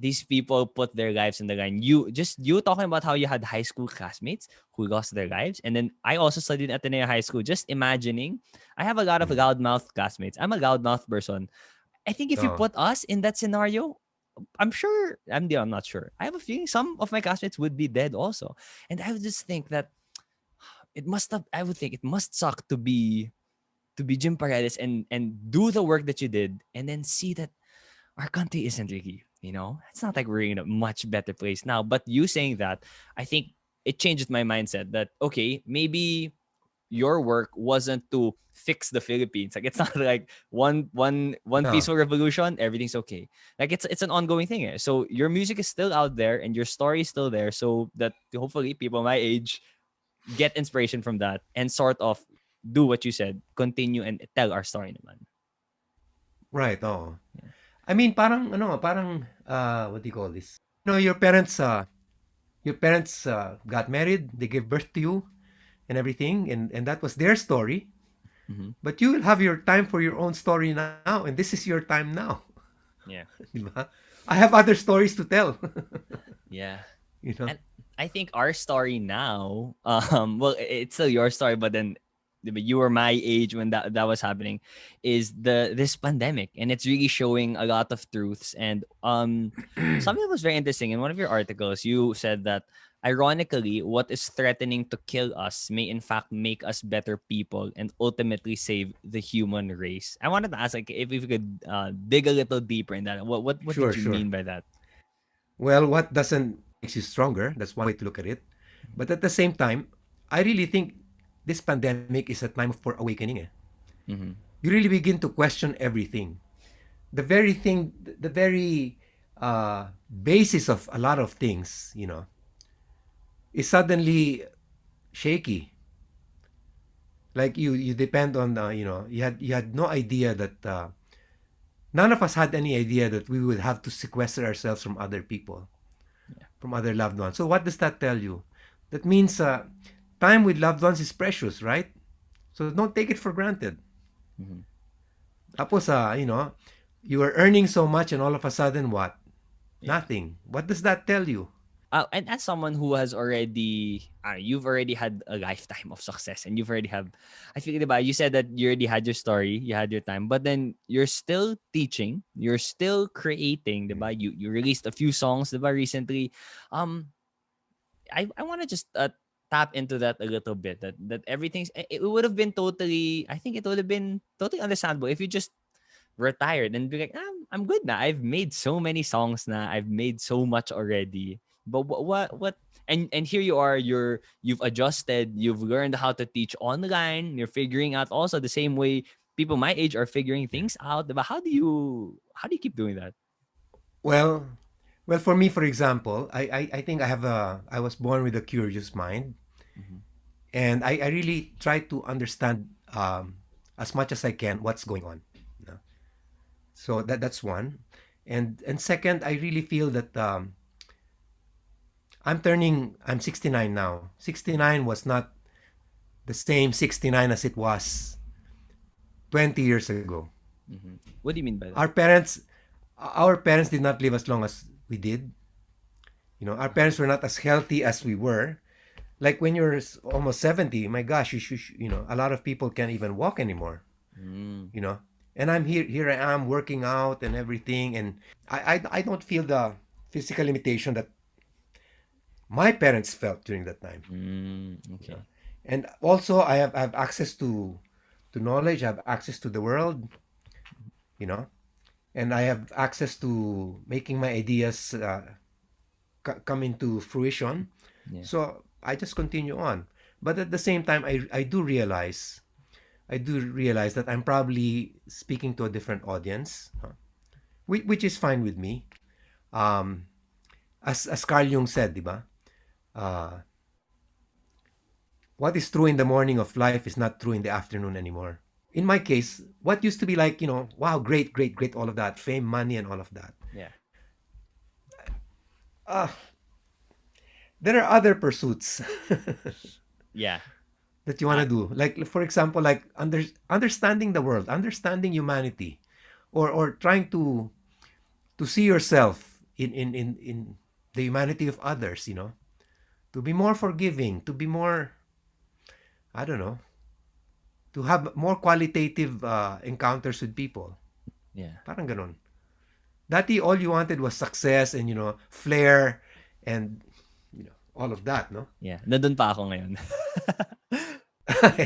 these people put their lives on the line. You talking about how you had high school classmates who lost their lives, and then I also studied at Ateneo High School. Just imagining, I have a lot of mhm. loudmouth classmates. I'm a loudmouth person. I think if you Oh, put us in that scenario, I'm sure I'm not sure. I have a feeling some of my classmates would be dead also, and I would just think that it must have. I would think it must suck to be Jim Paredes and do the work that you did and then see that our country isn't really, it's not like we're in a much better place now. But you saying that, I think it changes my mindset that okay, maybe your work wasn't to fix the Philippines. Like it's not like one no. peaceful revolution, everything's okay. Like it's an ongoing thing. Eh. So your music is still out there and your story is still there. So that hopefully people my age get inspiration from that and sort of do what you said, continue and tell our story naman. Right, oh. Yeah. I mean, parang, what do you call this? Your parents got married, they gave birth to you and everything, and that was their story. Mm-hmm. But you will have your time for your own story now, and this is your time now. Yeah. Di ba? I have other stories to tell. Yeah. you know? And I think our story now, well, it's still your story, but then you were my age when that was happening, is this pandemic, and it's really showing a lot of truths. And something that was very interesting in one of your articles. You said that ironically, what is threatening to kill us may in fact make us better people and ultimately save the human race. I wanted to ask, like, if we could dig a little deeper in that. What Sure, did you sure. mean by that? Well, what doesn't makes you stronger? That's one way to look at it. But at the same time, I really think this pandemic is a time for awakening. Eh. Mm-hmm. You really begin to question everything. The very basis of a lot of things, is suddenly shaky. Like you depend on you had no idea that none of us had any idea that we would have to sequester ourselves from other people, Yeah. from other loved ones. So what does that tell you? That means time with loved ones is precious, right? So don't take it for granted. Mhm. Tapos you are earning so much and all of a sudden what? Yeah. Nothing. What does that tell you? And as someone who has already, you've already had a lifetime of success, and you've already have, I think, diba, you said that you already had your story, you had your time, but then you're still teaching, you're still creating, diba? You released a few songs, diba, recently. Um, I want to just tap into that a little bit. That everything's, it would have been totally, I think it would have been totally understandable if you just retired and be like, I'm good now. I've made so many songs now. I've made so much already. But what and here you are, you've adjusted, you've learned how to teach online, you're figuring out also the same way people my age are figuring things out. But how do you keep doing that? Well, well, for me, for example, I think I was born with a curious mind, Mm-hmm. and I really try to understand as much as I can what's going on. You know? So that's one, and second, I really feel that I'm 69 now. 69 was not the same 69 as it was 20 years ago. Mm-hmm. What do you mean by Our that? parents, our parents did not live as long as we did. Our Uh-huh. parents were not as healthy as we were. Like when you're almost 70, my gosh, a lot of people can't even walk anymore, Mm. you know. And here I am working out and everything, and I don't feel the physical limitation that my parents felt during that time, Mm. you know. Okay. And also I have access to knowledge, I have access to the world, you know, and I have access to making my ideas come into fruition. Yeah. So I just continue on. But at the same time, I do realize that I'm probably speaking to a different audience, which is fine with me. Um, as Carl Jung said, di ba? Uh, what is true in the morning of life is not true in the afternoon anymore. In my case, what used to be like, wow, great, great, great, all of that, fame, money, and all of that. Yeah. Uh, there are other pursuits Yeah. that you want I to do. Like, for example, like understanding the world, understanding humanity, or trying to see yourself in the humanity of others, to be more forgiving, to be more, I don't know, to have more qualitative encounters with people. yeah. Parang ganon. Dati, all you wanted was success and, flair and, all of that, no? Yeah. Nandun pa ako ngayon.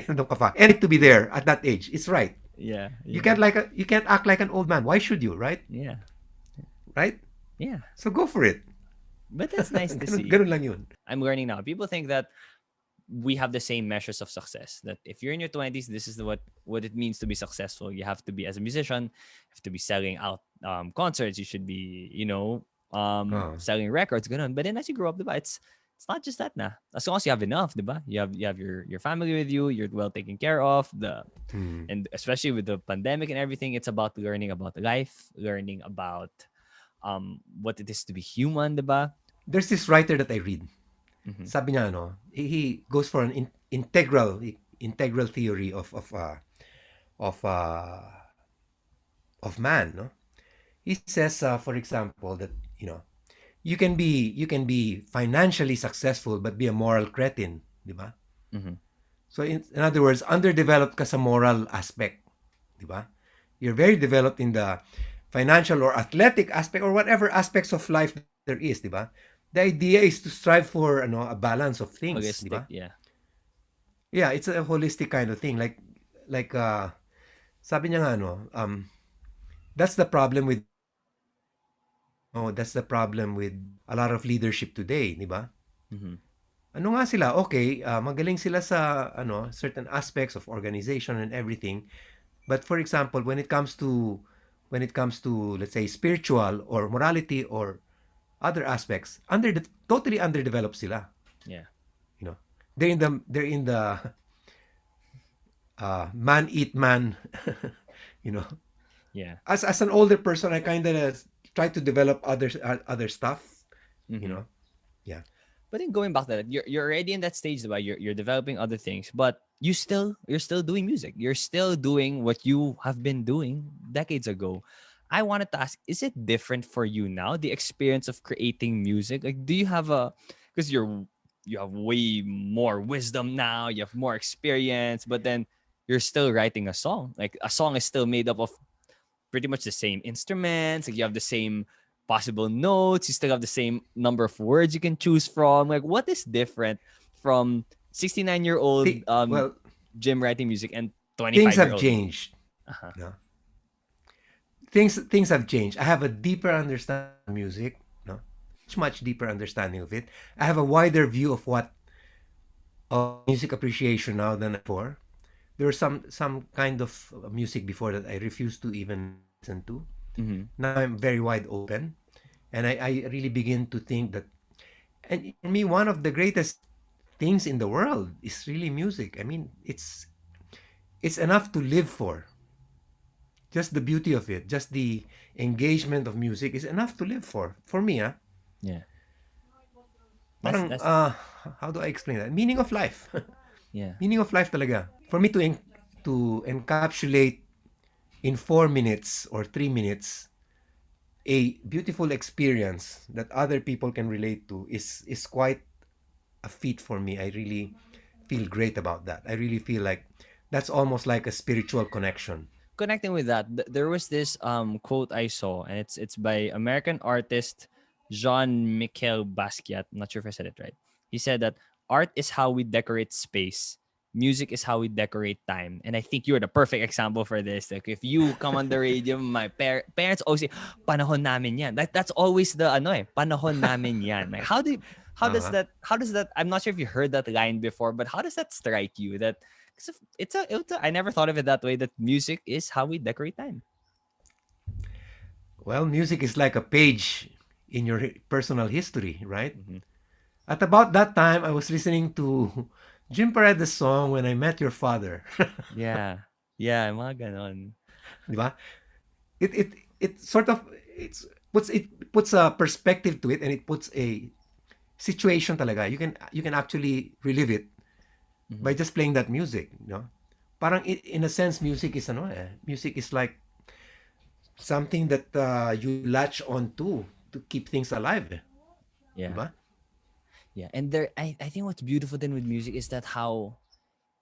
Nandun ka pa. And to be there at that age. It's right. Yeah. You Yeah. can't you can't act like an old man. Why should you, right? Yeah. Right? Yeah. So go for it. But that's nice to Ganun, see. ganun lang yun. I'm learning now. People think that we have the same measures of success. That if you're in your 20s, this is what it means to be successful. You have to be, as a musician, you have to be selling out concerts. You should be, Oh. selling records. Ganun. But then as you grow up, diba, it's not just that na. As long as you have enough, diba? You have your family with you. You're well taken care of. Hmm. And especially with the pandemic and everything, it's about learning about life, learning about what it is to be human, diba? There's this writer that I read. Mm-hmm. Sabi niya, he goes for an integral theory of of man, no? He says, for example, that you can be financially successful but be a moral cretin, di ba? Mm-hmm. So in other words, underdeveloped ka sa moral aspect, di ba? You're very developed in the financial or athletic aspect or whatever aspects of life there is, di ba? The idea is to strive for a balance of things, di Holistic, ba? yeah. Yeah, it's a holistic kind of thing. Like sabi niya nga that's the problem with a lot of leadership today, di ba? Mm-hmm. Ano nga sila? Okay, magaling sila sa certain aspects of organization and everything. But for example, when it comes to let's say spiritual or morality or other aspects, totally underdeveloped sila. Yeah. You know, they're in the man eat man. you know, Yeah. as an older person, I kind of try to develop other stuff. You Mm-hmm. know, yeah. But then going back to that, you're already in that stage, where you're developing other things, but you're still doing music. You're still doing what you have been doing decades ago. I wanted to ask, is it different for you now? The experience of creating music? Like, do you have a, because you have way more wisdom now, you have more experience, but then you're still writing a song. Like, a song is still made up of pretty much the same instruments. Like, you have the same possible notes. You still have the same number of words you can choose from. Like, what is different from 69-year-old Well, Jim writing music and things 25 year have old me? changed. Uh-huh. No, things have changed. I have a deeper understanding of music. No, much deeper understanding of it. I have a wider view of what of music appreciation now than before. There was some kind of music before that I refused to even listen to. Mm-hmm. Now I'm very wide open, and I really begin to think that. And for me, one of the greatest things in the world is really music. I mean, it's enough to live for. Just the beauty of it, just the engagement of music is enough to live for. For me, ah. Yeah. Parang, That's how do I explain that? Meaning of life. yeah. Meaning of life talaga. For me to encapsulate in 4 minutes or 3 minutes a beautiful experience that other people can relate to is quite a feat for me. I really feel great about that. I really feel like that's almost like a spiritual connection. Connecting with that, there was this quote I saw, and it's by American artist Jean-Michel Basquiat. I'm not sure if I said it right. He said that art is how we decorate space. Music is how we decorate time. And I think you're the perfect example for this. Like, if you come on the radio, my parents always say, panahon namin yan. That's always the ano panahon namin yan. Like, Uh-huh. how does that, I'm not sure if you heard that line before, but how does that strike you? That, 'cause I never thought of it that way, that music is how we decorate time. Well, music is like a page in your personal history, right? Mm-hmm. At about that time, I was listening to Jim Paredes' song When I Met Your Father. Yeah. Yeah, mga ganon. Di ba? It, it, it sort of, it puts a perspective to it, and it puts a situation talaga. You can actually relive it Mm-hmm. by just playing that music, Parang in a sense, music is like something that you latch on to keep things alive, di Yeah. ba? Yeah. And there, I think what's beautiful then with music is that how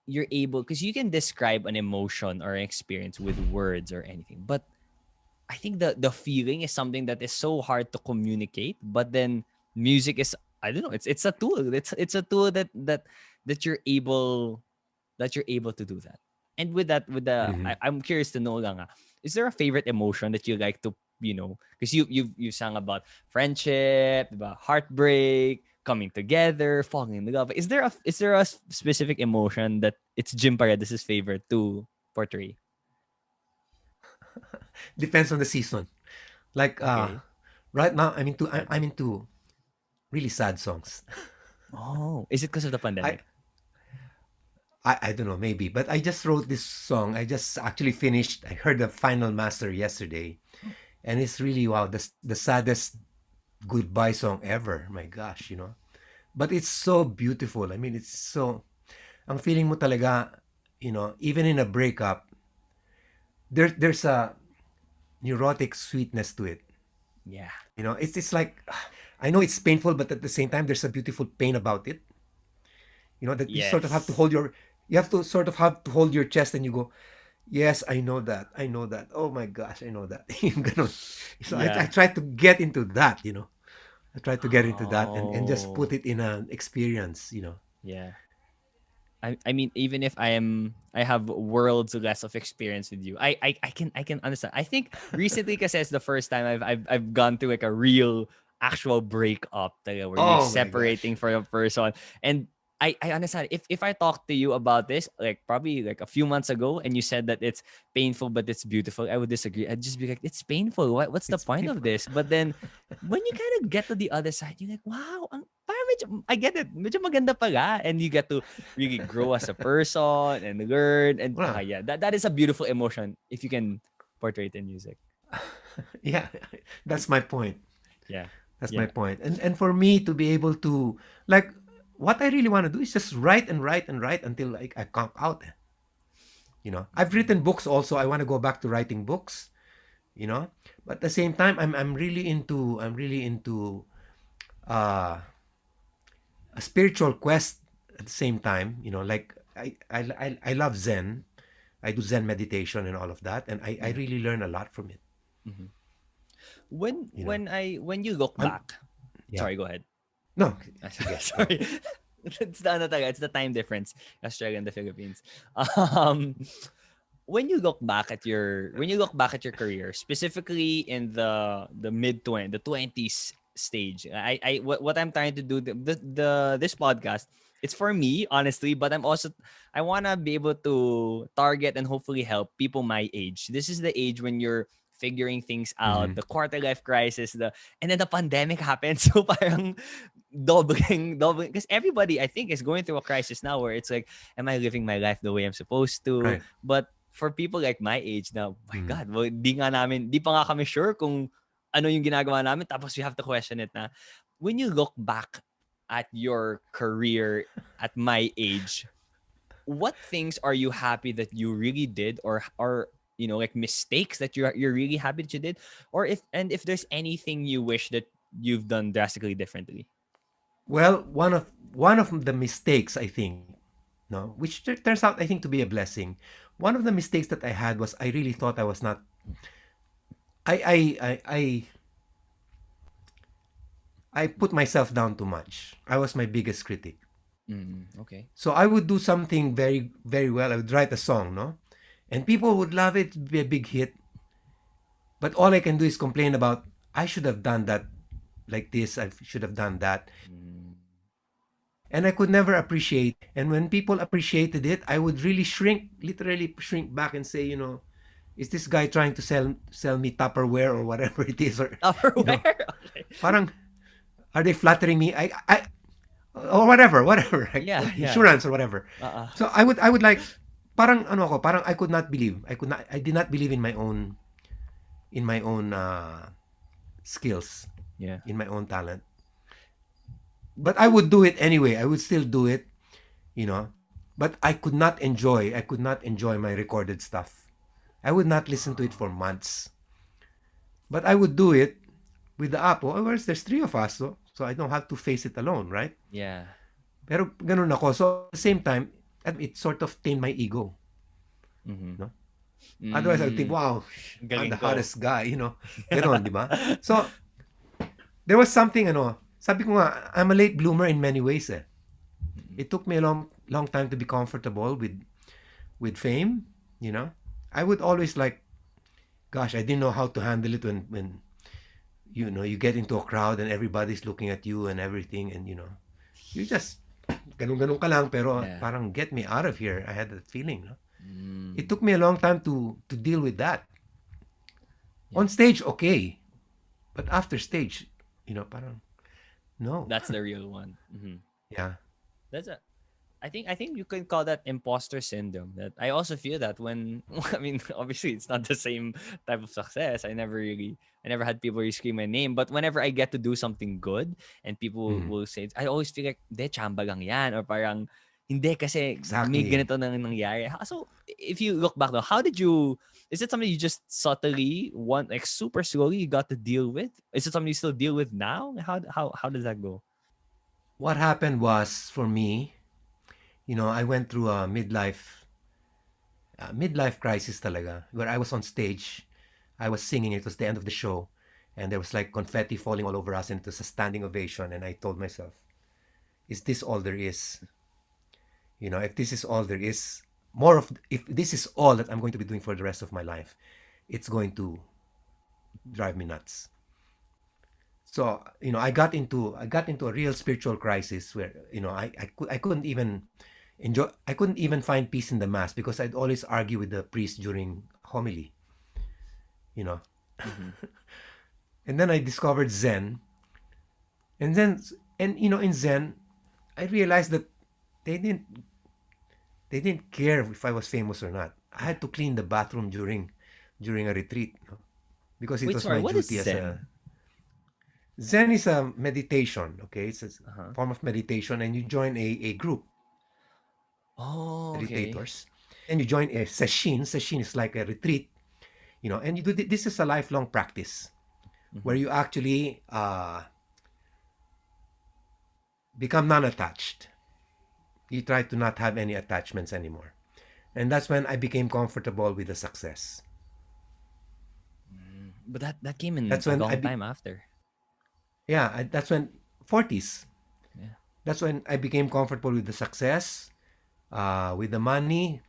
you're able, because you can describe an emotion or an experience with words or anything, but I think the feeling is something that is so hard to communicate. But then music is, I don't know, it's a tool. It's a tool that you're able, to do that. And with that, Mhm. I'm curious to know lang, is there a favorite emotion that you like to, because you sang about friendship, about heartbreak, coming together, falling in love. Is there a specific emotion that it's Jim Paredes' favorite to portray? Depends on the season. Like Okay. right now, I'm into really sad songs. Oh, is it because of the I pandemic? I don't know, maybe, but I just wrote this song. I just actually finished. I heard the final master yesterday, and it's really wow, the saddest goodbye song ever. My gosh. But it's so beautiful. I mean, it's so ang feeling mo talaga, even in a breakup, there's a neurotic sweetness to it. Yeah. It's like I know it's painful, but at the same time, there's a beautiful pain about it. That you sort of have to Yes. hold your chest, and you go, yes, I know that. I know that. Oh my gosh, I know that. Yung ganon. So I Yeah. try to get into that. I try to get into that and just put Oh. it in an experience. Yeah. I mean, even if I have worlds less of experience with you, I can understand. I think recently, because it's the first time I've gone through like a real actual breakup, talaga, where you're Oh my gosh. separating for a person, and I understand. If I talked to you about this, like probably like a few months ago, and you said that it's painful but it's beautiful, I would disagree. I'd just be like, it's painful. What's the It's point of painful. this? But then when you kind of get to the other side, you're like, wow, parang medyo, I get it. Medyo maganda pala. And you get to really grow as a person and learn. And Well, yeah, that is a beautiful emotion if you can portray it in music. yeah, that's my point. Yeah. That's my Yeah. point. And for me to be able to, like, what I really want to do is just write and write and write until like I conk out. I've written books also. I want to go back to writing books. But at the same time, I'm really into uh, a spiritual quest at the same time. Like I love Zen. I do Zen meditation and all of that, and I Yeah. really learn a lot from it. Mhm. When You know, when you look I'm back, yeah. sorry, go ahead. No, sige, go. Sorry. It's the ano talaga, it's the time difference. Australia and the Philippines. Um when you look back at your career, specifically in the the 20s stage, what I'm trying to do this podcast, it's for me honestly, but I want to be able to target and hopefully help people my age. This is the age when you're figuring things out, Mhm. the quarter life crisis, and then the pandemic happened. So parang doubling, because everybody I think is going through a crisis now where it's like, am I living my life the way I'm supposed to? Right. But for people like my age now, my Mhm. God, well, di pa nga kami sure kung ano yung ginagawa namin, tapos we have to question it na. When you look back at your career at my age, what things are you happy that you really did, or like mistakes that you're really happy that you did, or if there's anything you wish that you've done drastically differently? Well, one of the mistakes I think, no, which turns out I think to be a blessing. One of the mistakes that I had was I really thought I was not. I put myself down too much. I was my biggest critic. Okay. So I would do something very very well. I would write a song, no, and people would love it, it'd be a big hit. But all I can do is complain about. I should have done that like this. I should have done that. Mm, And I could never appreciate. And when people appreciated it, I would really shrink, literally shrink back and say, is this guy trying to sell me Tupperware or whatever it is, or you know, Tupperware. Okay. parang are they flattering me? I or whatever, like Yeah, yeah. insurance or whatever. Uh-uh. So I would like, parang ano ako, parang I could not believe, I did not believe in my own skills, Yeah. in my own talent. But I would do it anyway. I would still do it, you know. But I could not enjoy my recorded stuff. I would not listen to it for months. But I would do it with the app. Oh, whereas there's three of us, so I don't have to face it alone, right? Yeah. Pero ganun ako. So at the same time, it sort of tamed my ego, Mm-hmm. no? Otherwise, I would think, Mm, wow, I'm galing the ko. hottest guy, Ganon, di ba? So there was something, sabi ko nga, I'm a late bloomer in many ways, eh. Mm-mm. It took me a long time to be comfortable with fame, you know. I would always like, gosh, I didn't know how to handle it when you get into a crowd and everybody's looking at you and everything, and you just ganun ka lang, pero Yeah. parang get me out of here. I had that feeling, no? It Mm, took me a long time to deal with that. yeah. On stage, okay, but after stage, parang no. That's the real one. Mm-hmm. Yeah. That's a I think you can call that imposter syndrome. That I also feel that when I mean obviously it's not the same type of success. I never had people really scream my name, but whenever I get to do something good and people Mm. will say, I always feel like de chamba lang yan, or parang hindi kasi may Exactly. ganito nang nangyari. So if you look back though, how did you, is it something you just subtly want, like super slowly you got to deal with? Is it something you still deal with now? How does that go? What happened was for me, I went through a midlife crisis talaga, where I was on stage, I was singing, it was the end of the show, and there was like confetti falling all over us, and it was a standing ovation, and I told myself, is this all there is? If this is all there is, if this is all that I'm going to be doing for the rest of my life, it's going to drive me nuts. So I got into a real spiritual crisis where I couldn't even find peace in the mass because I'd always argue with the priest during homily, you know. Mm-hmm. And then I discovered Zen, and then in Zen, I realized that they didn't they didn't care if I was famous or not. I Yeah. had to clean the bathroom during a retreat, because it Wait, was sorry. my What is duty as Zen? a Zen is a meditation. Okay, it's a Uh-huh. form of meditation, and you join a group Oh, okay. meditators, and you join a session. Session is like a retreat, and you do this is a lifelong practice where Mm-hmm. you actually become non-attached. You try to not have any attachments anymore, and that's when I became comfortable with the success. But that came in That's a when long time after. that's when 40s. Yeah. That's when I became comfortable with the success, with the money,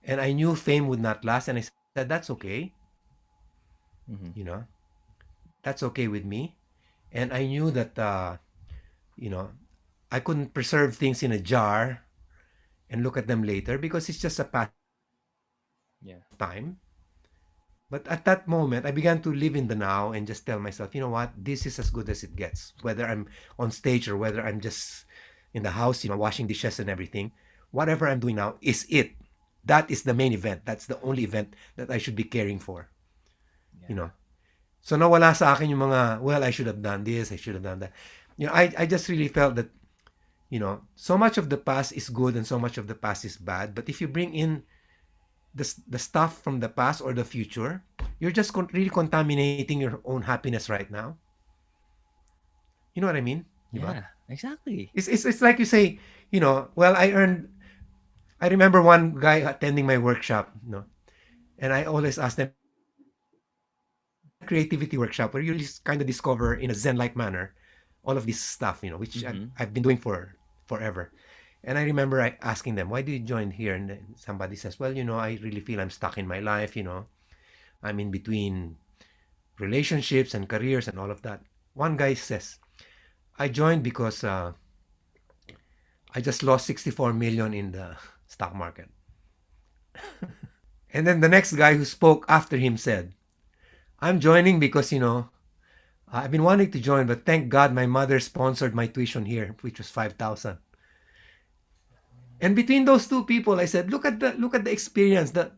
and I knew fame would not last. And I said, that's okay, Mm-hmm. you know, that's okay with me. And I knew that, you know, I couldn't preserve things in a jar and look at them later because it's just a pastime. Yeah. But at that moment, I began to live in the now and just tell myself, you know what, this is as good as it gets. Whether I'm on stage or whether I'm just in the house, washing dishes and everything, whatever I'm doing now is it. That is the main event. That's the only event that I should be caring for. You Yeah. know. So nawala sa akin yung mga, well, I should have done this, I should have done that. I just really felt that, so much of the past is good and so much of the past is bad. But if you bring in the stuff from the past or the future, you're just really contaminating your own happiness right now. You know what I mean? Diba? Yeah. Exactly. It's like you say, well, I remember one guy attending my workshop, and I always ask them, it's like a creativity workshop where you really kind of discover in a Zen-like manner all of this stuff, which I've been Mm-hmm. doing for forever. And I remember asking them, why do you join here? And then somebody says, well, I really feel I'm stuck in my life, I'm in between relationships and careers and all of that. One guy says, I joined because I just lost 64 million in the stock market. And then the next guy who spoke after him said, I'm joining because, I've been wanting to join, but thank God my mother sponsored my tuition here, which was 5,000. And between those two people, I said, look at the experience. That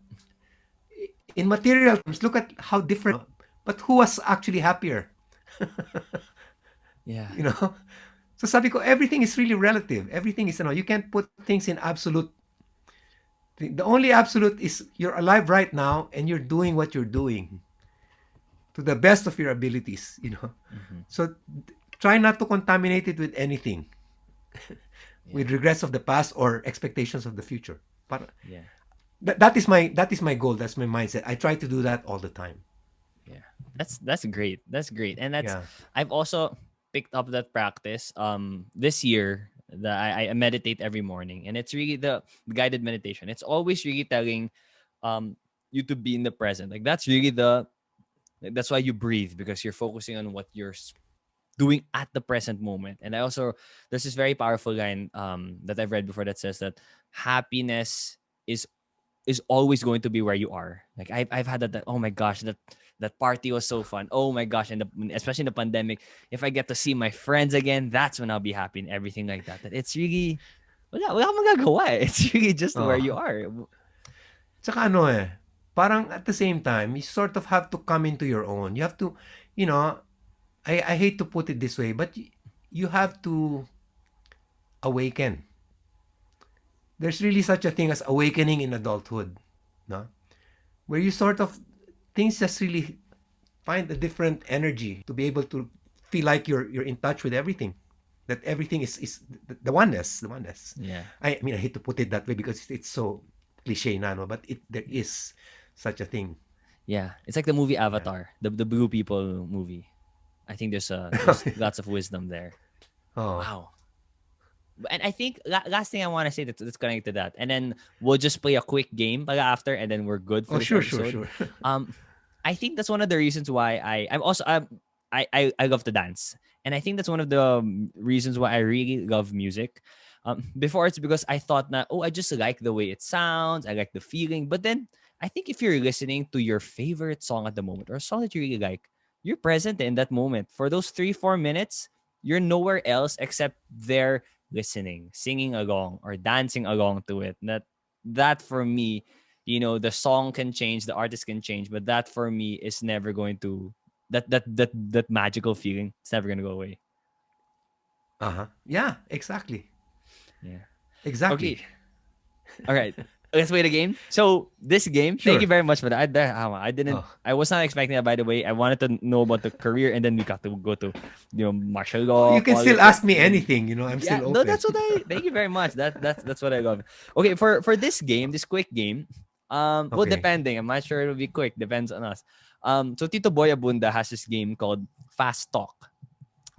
in material terms, look at how different. But who was actually happier? Yeah. you know. So sabi ko, everything is really relative. Everything is, you can't put things in absolute. The only absolute is you're alive right now and you're doing what you're doing to the best of your abilities. Mm-hmm. So try not to contaminate it with anything, with Yeah. regrets of the past or expectations of the future. But Yeah. that is my goal. That's my mindset. I try to do that all the time. Yeah. That's great. That's great. And that's Yeah. I've also picked up that practice this year that I meditate every morning, and it's really the guided meditation. It's always really telling um you to be in the present. Like that's really that's why you breathe, because you're focusing on what you're doing at the present moment. And I also there's this very powerful line that I've read before that says that happiness is always going to be where you are. Like I've had that oh my gosh, that party was so fun. Oh my gosh, and especially in the pandemic, if I get to see my friends again, that's when I'll be happy and everything like that. That it's really wala kang magagawa. It's really just where you Oh. are. Tsaka parang at the same time, you sort of have to come into your own. You have to, you know, I hate to put it this way, but you have to awaken. There's really such a thing as awakening in adulthood, no? Where you sort of things just really find a different energy to be able to feel like you're in touch with everything. That everything is the oneness, the oneness. Yeah. I mean, I hate to put it that way because it's so cliche na, no? But there is such a thing. Yeah. It's like the movie Yeah. Avatar, the blue people movie. I think there's lots of wisdom there. Oh. Wow. And I think last thing I want to say that's connected to that, and then we'll just play a quick game after, and then we're good for Oh, this sure, sure, episode. sure. Um, I think that's one of the reasons why I'm also I love to dance, and I think that's one of the reasons why I really love music. Before it's because I thought that, oh, I just like the way it sounds, I like the feeling. But then I think if you're listening to your favorite song at the moment or a song that you really like, you're present in that moment for those 3-4 minutes. You're nowhere else except there listening, singing along, or dancing along to it. That for me, the song can change, the artist can change, but that for me is never going to that magical feeling. It's never gonna go away. Uh-huh. Yeah, exactly. Yeah. Exactly. Okay. All right. Let's play the game. So this game, thank you Sure. very much for that. I didn't. Oh. I was not expecting that. By the way, I wanted to know about the career, and then we got to go to, martial Oh, law, you can still politics. ask me anything, I'm Yeah, still no, open. that's what I. Thank you very much. That's what I love. Okay, for this game, this quick game. Well, Okay. depending. I'm not sure it'll be quick. Depends on us. So Tito Boy Abunda has this game called Fast Talk.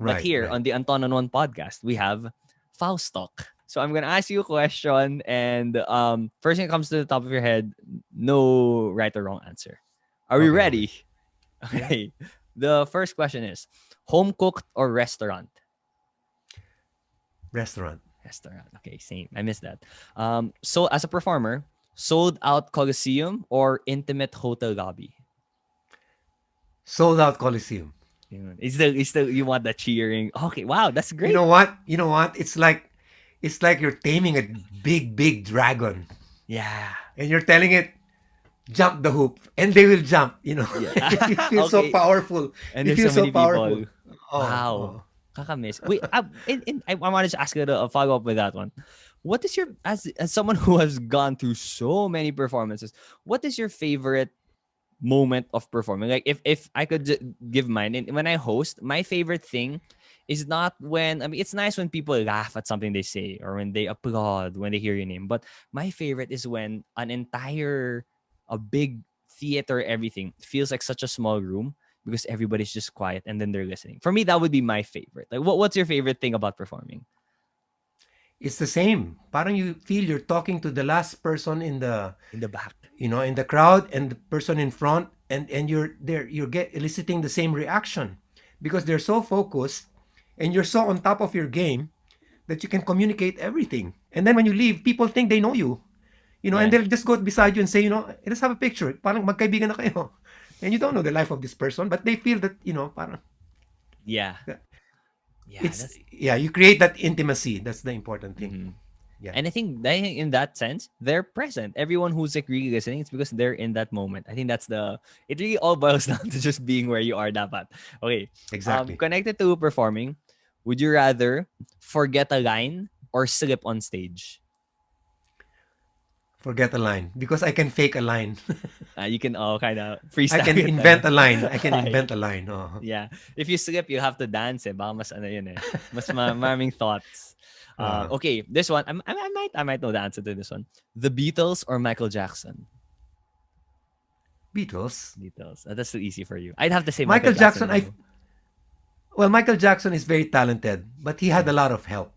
But Right, here right. on the Anton on One podcast, we have Faustalk. So I'm gonna ask you a question, and first thing that comes to the top of your head, no right or wrong answer. Are we Okay, okay. ready? Yeah. Okay. The first question is home cooked or restaurant? Restaurant. Restaurant. Okay, same. I missed that. So as a performer, sold out Coliseum or intimate hotel lobby? Sold out Coliseum. It's still you want the cheering. Okay, wow, that's You great. know what? You know what? It's like you're taming a big, big dragon, Yeah. and you're telling it, jump the hoop, and they will jump. Yeah. You feel so Okay. powerful. And You there's feel so so many powerful. people. Oh, Wow. oh. Kakamiss. Wait, I want to just ask you a follow up with that one. What is your as someone who has gone through so many performances? What is your favorite moment of performing? Like if I could give mine, and when I host, my favorite thing is not when I mean it's nice when people laugh at something they say or when they applaud when they hear your name, but my favorite is when an entire a big theater everything feels like such a small room because everybody's just quiet and then they're listening. For me, that would be my favorite. Like what's your favorite thing about performing? It's the same. Parang you feel you're talking to the last person in the, In the back. in the crowd, and the person in front, and you're there. You're eliciting the same reaction because they're so focused, and you're so on top of your game that you can communicate everything. And then when you leave, people think they know you. And Yeah. they'll just go beside you and say, let's have a picture. Parang magkaibigan na kayo. And you don't know the life of this person, but they feel that, parang, Yeah. Yeah, it's, that's yeah, you create that intimacy. That's the important thing. mhm. Yeah. And I think in that sense, they're present. Everyone who's like really listening, it's because they're in that moment. I think it really all boils down to just being where you are dapat. Okay. Exactly. Connected to performing, would you rather forget a line or slip on stage? Forget a line because I can fake a line. You can all kind of I freestyle can it. invent a line. I can Okay. invent a line. Oh. Yeah. If you slip, you have to dance eh. Baka mas ano yun eh. Mas maraming thoughts. Uh, Okay, this one, I might know the answer to this one. The Beatles or Michael Jackson? Beatles. Beatles. That's too easy for you. I'd have to say Michael Michael Jackson Jackson. I though. Well, Michael Jackson is very talented, but he had Yeah. a lot of help.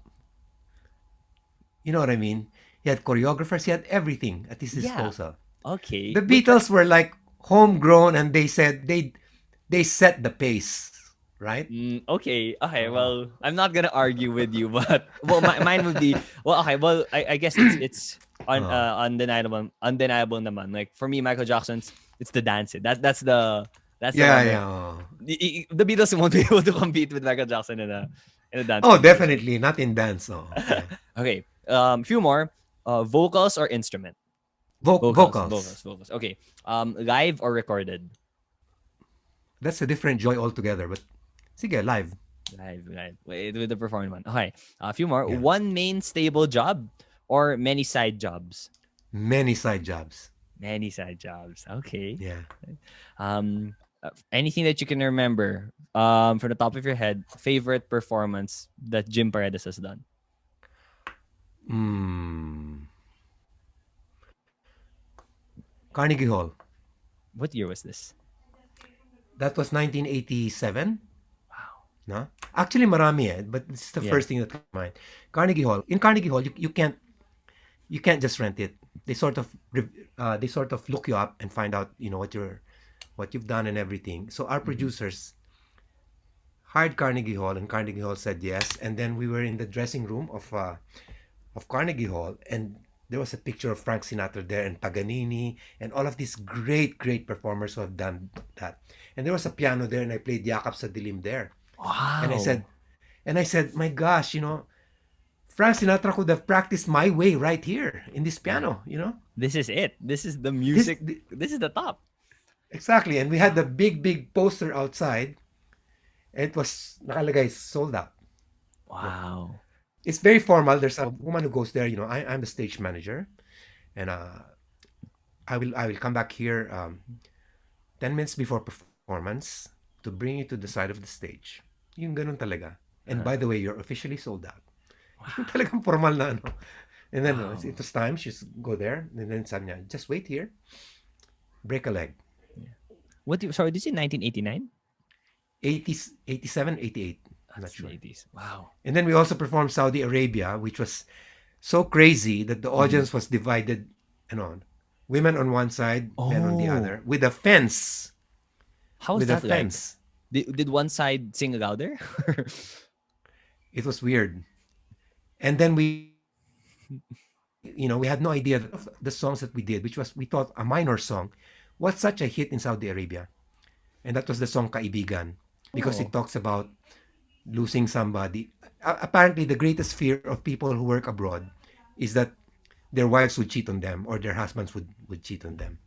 You know what I mean? He had choreographers. He had everything at his Yeah. disposal. Okay. The Wait, but Beatles were like homegrown, and they said they set the pace, right? okay. Okay. Uh, Well, I'm not gonna argue with you, but well, mine would be well. Okay. Well, I guess it's uh, undeniable naman. Like for me, Michael Jackson's it's the dancing. That's the yeah, one that yeah. the Beatles won't be able to compete with Michael Jackson in a dance Oh, competition. definitely not in dance. Oh, yeah. Okay. Few more. Vocals or instrument? Vocals. Vocals. Vocals. Vocals. Okay. Live or recorded? That's a different joy altogether. But sige, live. Live. Live. Wait, with the performing one. Okay. A few more. Yeah. One main stable job or many side jobs? Many side jobs. Many side jobs. Okay. Yeah. Anything that you can remember from the top of your head, favorite performance that Jim Paredes has done? Hmm. Carnegie Hall. What year was this? That was 1987. Wow. No? Actually, marami but this is the Yeah. first thing that comes to mind. Carnegie Hall. In Carnegie Hall, you can't just rent it. They sort of look you up and find out what you've done and everything. So our Mm-hmm. producers hired Carnegie Hall, and Carnegie Hall said yes. And then we were in the dressing room of Carnegie Hall, and there was a picture of Frank Sinatra there, and Paganini, and all of these great, great performers who have done that. And there was a piano there, and I played Yakap sa Dilim there. And I Wow. said, my gosh, Frank Sinatra could have practiced my way right here in this Yeah. piano. This is it. This is the This, music. th- This is the top. exactly. And we had the Wow. big, big poster outside, and it was nakalagay sold out. Yeah. Wow. It's very formal. There's a woman who goes there. I'm the stage manager, and I will come back here 10 minutes before performance to bring you to the side of the stage. Yung ganun talaga. And Uh-huh. by the way, you're officially sold out. Yung Wow. talagang formal na ano. And then Wow. it was time. She's go there. And then sabi niya, just wait here. Break a leg. Yeah. What do you, sorry, did you say 1989? 80s, 87, 88. I'm not That's the sure. 80s. Wow. And then we also performed Saudi Arabia, which was so crazy that the Mm-hmm. audience was divided, women on one side, men on the Oh, other, with a fence. how's With a that like? fence. Did one side sing louder? It was weird. And then we had no idea of the songs that we did, which was, we thought, a minor song was such a hit in Saudi Arabia. And that was the song Kaibigan, because it Oh. talks about losing somebody. Apparently, the greatest fear of people who work abroad is that their wives would cheat on them, or their husbands would cheat on them.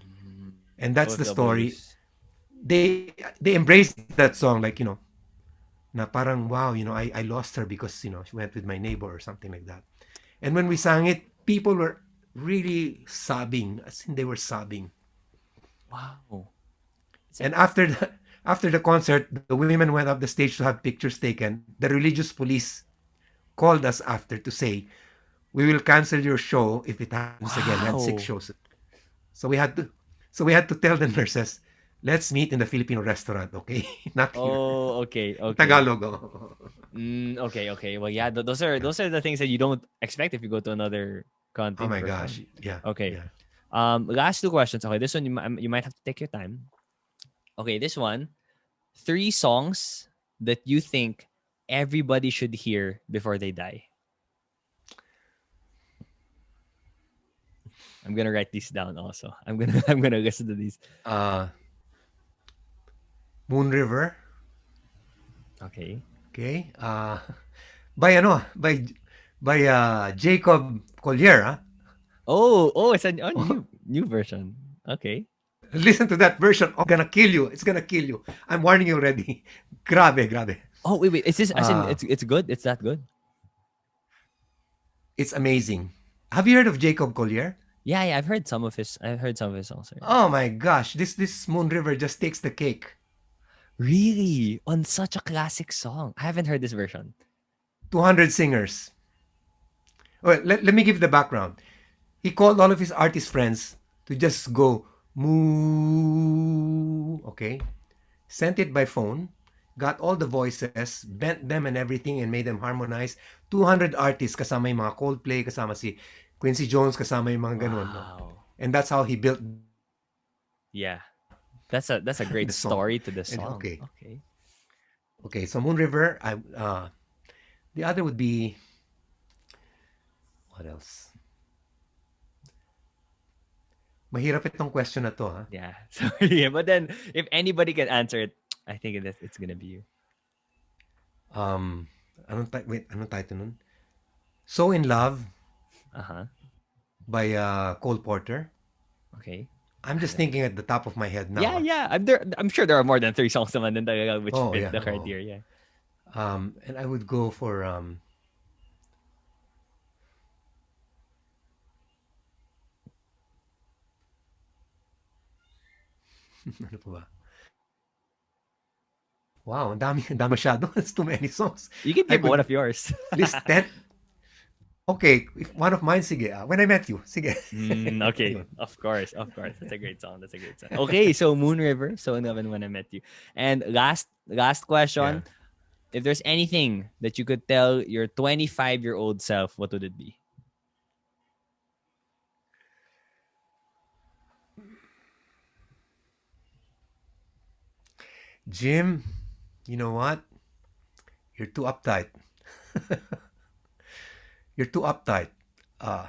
Mm. And that's the story. OFWs. They embraced that song, like, na parang, wow, I lost her because, she went with my neighbor or something like that. And when we sang it, people were really sobbing, as in they were sobbing. Wow. It's a, And after the concert, the women went up the stage to have pictures taken. The religious police called us after to say, "We will cancel your show if it happens again." We had six wow. shows, so we had to tell the nurses, "Let's meet in the Filipino restaurant, okay? Not here." Oh, okay, In okay. Tagalog. Oh. Okay, okay. Well, yeah, those are the things that you don't expect if you go to another Oh country to my gosh. perform. Yeah. Okay. Yeah. Last two questions. Okay, this one you might have to take your time. Okay, this one. Three songs that you think everybody should hear before they die. I'm gonna write these down also. I'm gonna listen to these. Uh, Moon River. Okay. Okay. By Jacob Collier. Oh, it's a new version. Okay. Listen to that version. Oh, gonna kill you. It's gonna kill you. I'm warning you already. Grabe, grabe. Oh, wait. Is this as in Uh, it's good? It's that good? it's amazing. Have you heard of Jacob Collier? Yeah. I've heard some of his songs already. Oh my gosh, this Moon River just takes the cake. Really? On such a classic song. I haven't heard this version. 200 singers. Well, let me give the background. He called all of his artist friends to just go moo. Okay, sent it by phone, got all the voices, bent them and everything, and made them harmonize. 200 artists, kasama yung mga Coldplay, kasama si Quincy Jones, kasama yung mga ganun. No? Wow. And that's how he built Yeah. That's a the great song. story to the And song. okay, Okay. okay. So Moon River. The other would be what else? Mahirap itong question na to, ha? Yeah. Sorry. But then if anybody can answer it, I think it's gonna be you. Um, anong title nun? So in Love Uh-huh. by Cole Porter. Okay. I'm just thinking at the top of my head now. Yeah, yeah. I'm sure there are more than three songs naman din talaga which Oh fit yeah. the Oh. criteria. And I would go for ano pa ba? Wow, ang dami masyado. It's too many songs. You can I give one could of yours. list 10. Okay, if one of mine, sige. When I Met You, sige. Okay. Ayun. Of course, of course. That's a great song. That's a great song. Okay, so Moon River, so in Love when I Met You. And last Yeah. question. If there's anything that you could tell your 25-year-old self, what would it be? Jim, you know what? You're too uptight. You're too uptight. Uh,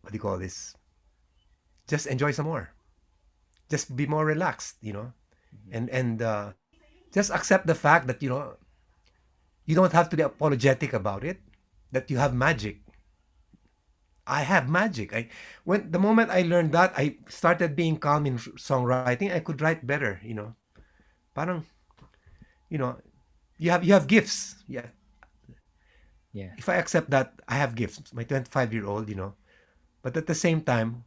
what do you call this? Just enjoy some more. Just be more relaxed, and just accept the fact that you don't have to be apologetic about it. That you have magic. I have magic. When the moment I learned that, I started being calm in songwriting. I could write better. Parang you know, you have gifts. Yeah. Yeah. If I accept that I have gifts, my 25-year-old, but at the same time,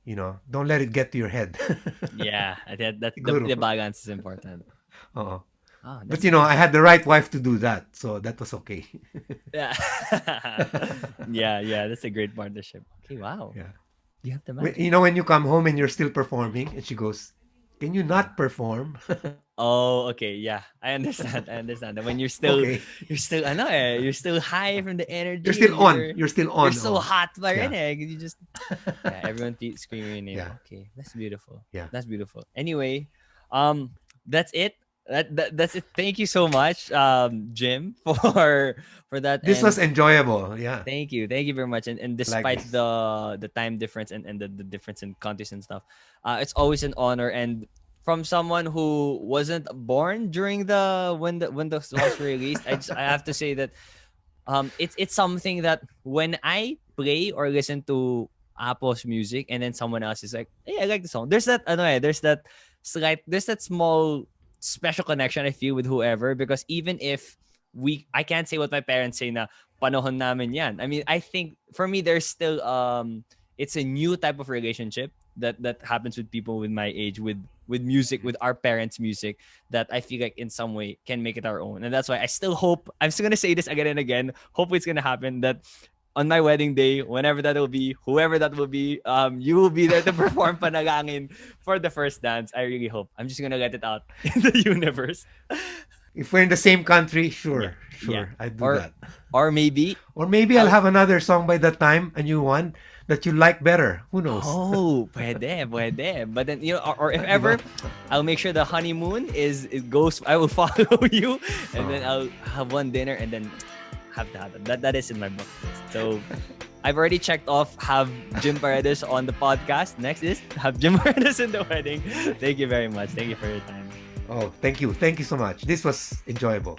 don't let it get to your head. Yeah, that the Siguro. balance is important. Oo. Oh, But that's nice. I had the right wife to do that, so that was okay. Yeah. Yeah, that's a great partnership. Okay, wow. Yeah. You have the When, magic. when you come home and you're still performing, and she goes, "Can you Uh, not perform?" oh, okay, yeah. I understand. I understand that when Okay. you're still high from the You're energy still and on. you're You're still you're on. so Oh. hot pa rin Yeah. eh. You just yeah, everyone screaming your name. Yeah. Okay, that's beautiful. Yeah. That's beautiful. Anyway, that's it. That's it. Thank you so much, Jim, for that. This was And enjoyable. Yeah. thank you very much. And I like despite this. the time difference and the difference in countries and stuff, it's always an honor. And from someone who wasn't born during when the songs were released, I have to say that it's something that when I play or listen to Apple's music and then someone else is like, hey, I like the song. There's that small special connection I feel with whoever, because even if I can't say what my parents say na panahon namin yan. I mean, I think for me there's still it's a new type of relationship that happens with people with my age, with music, with our parents' music, that I feel like in some way can make it our own. And that's why I still hope, I'm still gonna say this again and again, hope it's gonna happen, that on my wedding day, whenever that will be, whoever that will be, you will be there to perform Panalangin for the first dance. I really hope. I'm just gonna let it out in the universe. If we're in the same country, Yeah, sure, yeah. sure, I'd do Or that. or maybe Or maybe I'll I'll have another song by that time, a new one that you like better. Who knows? pwede. But then, or if Di ba? ever, I'll make sure the honeymoon it goes. I will follow you, and then Oh. I'll have one dinner, and then have to happen. That is in my bucket list. So I've already checked off have Jim Paredes on the podcast. Next is have Jim Paredes in the wedding. Thank you very much. Thank you for your time. Oh, thank you. Thank you so much. This was enjoyable.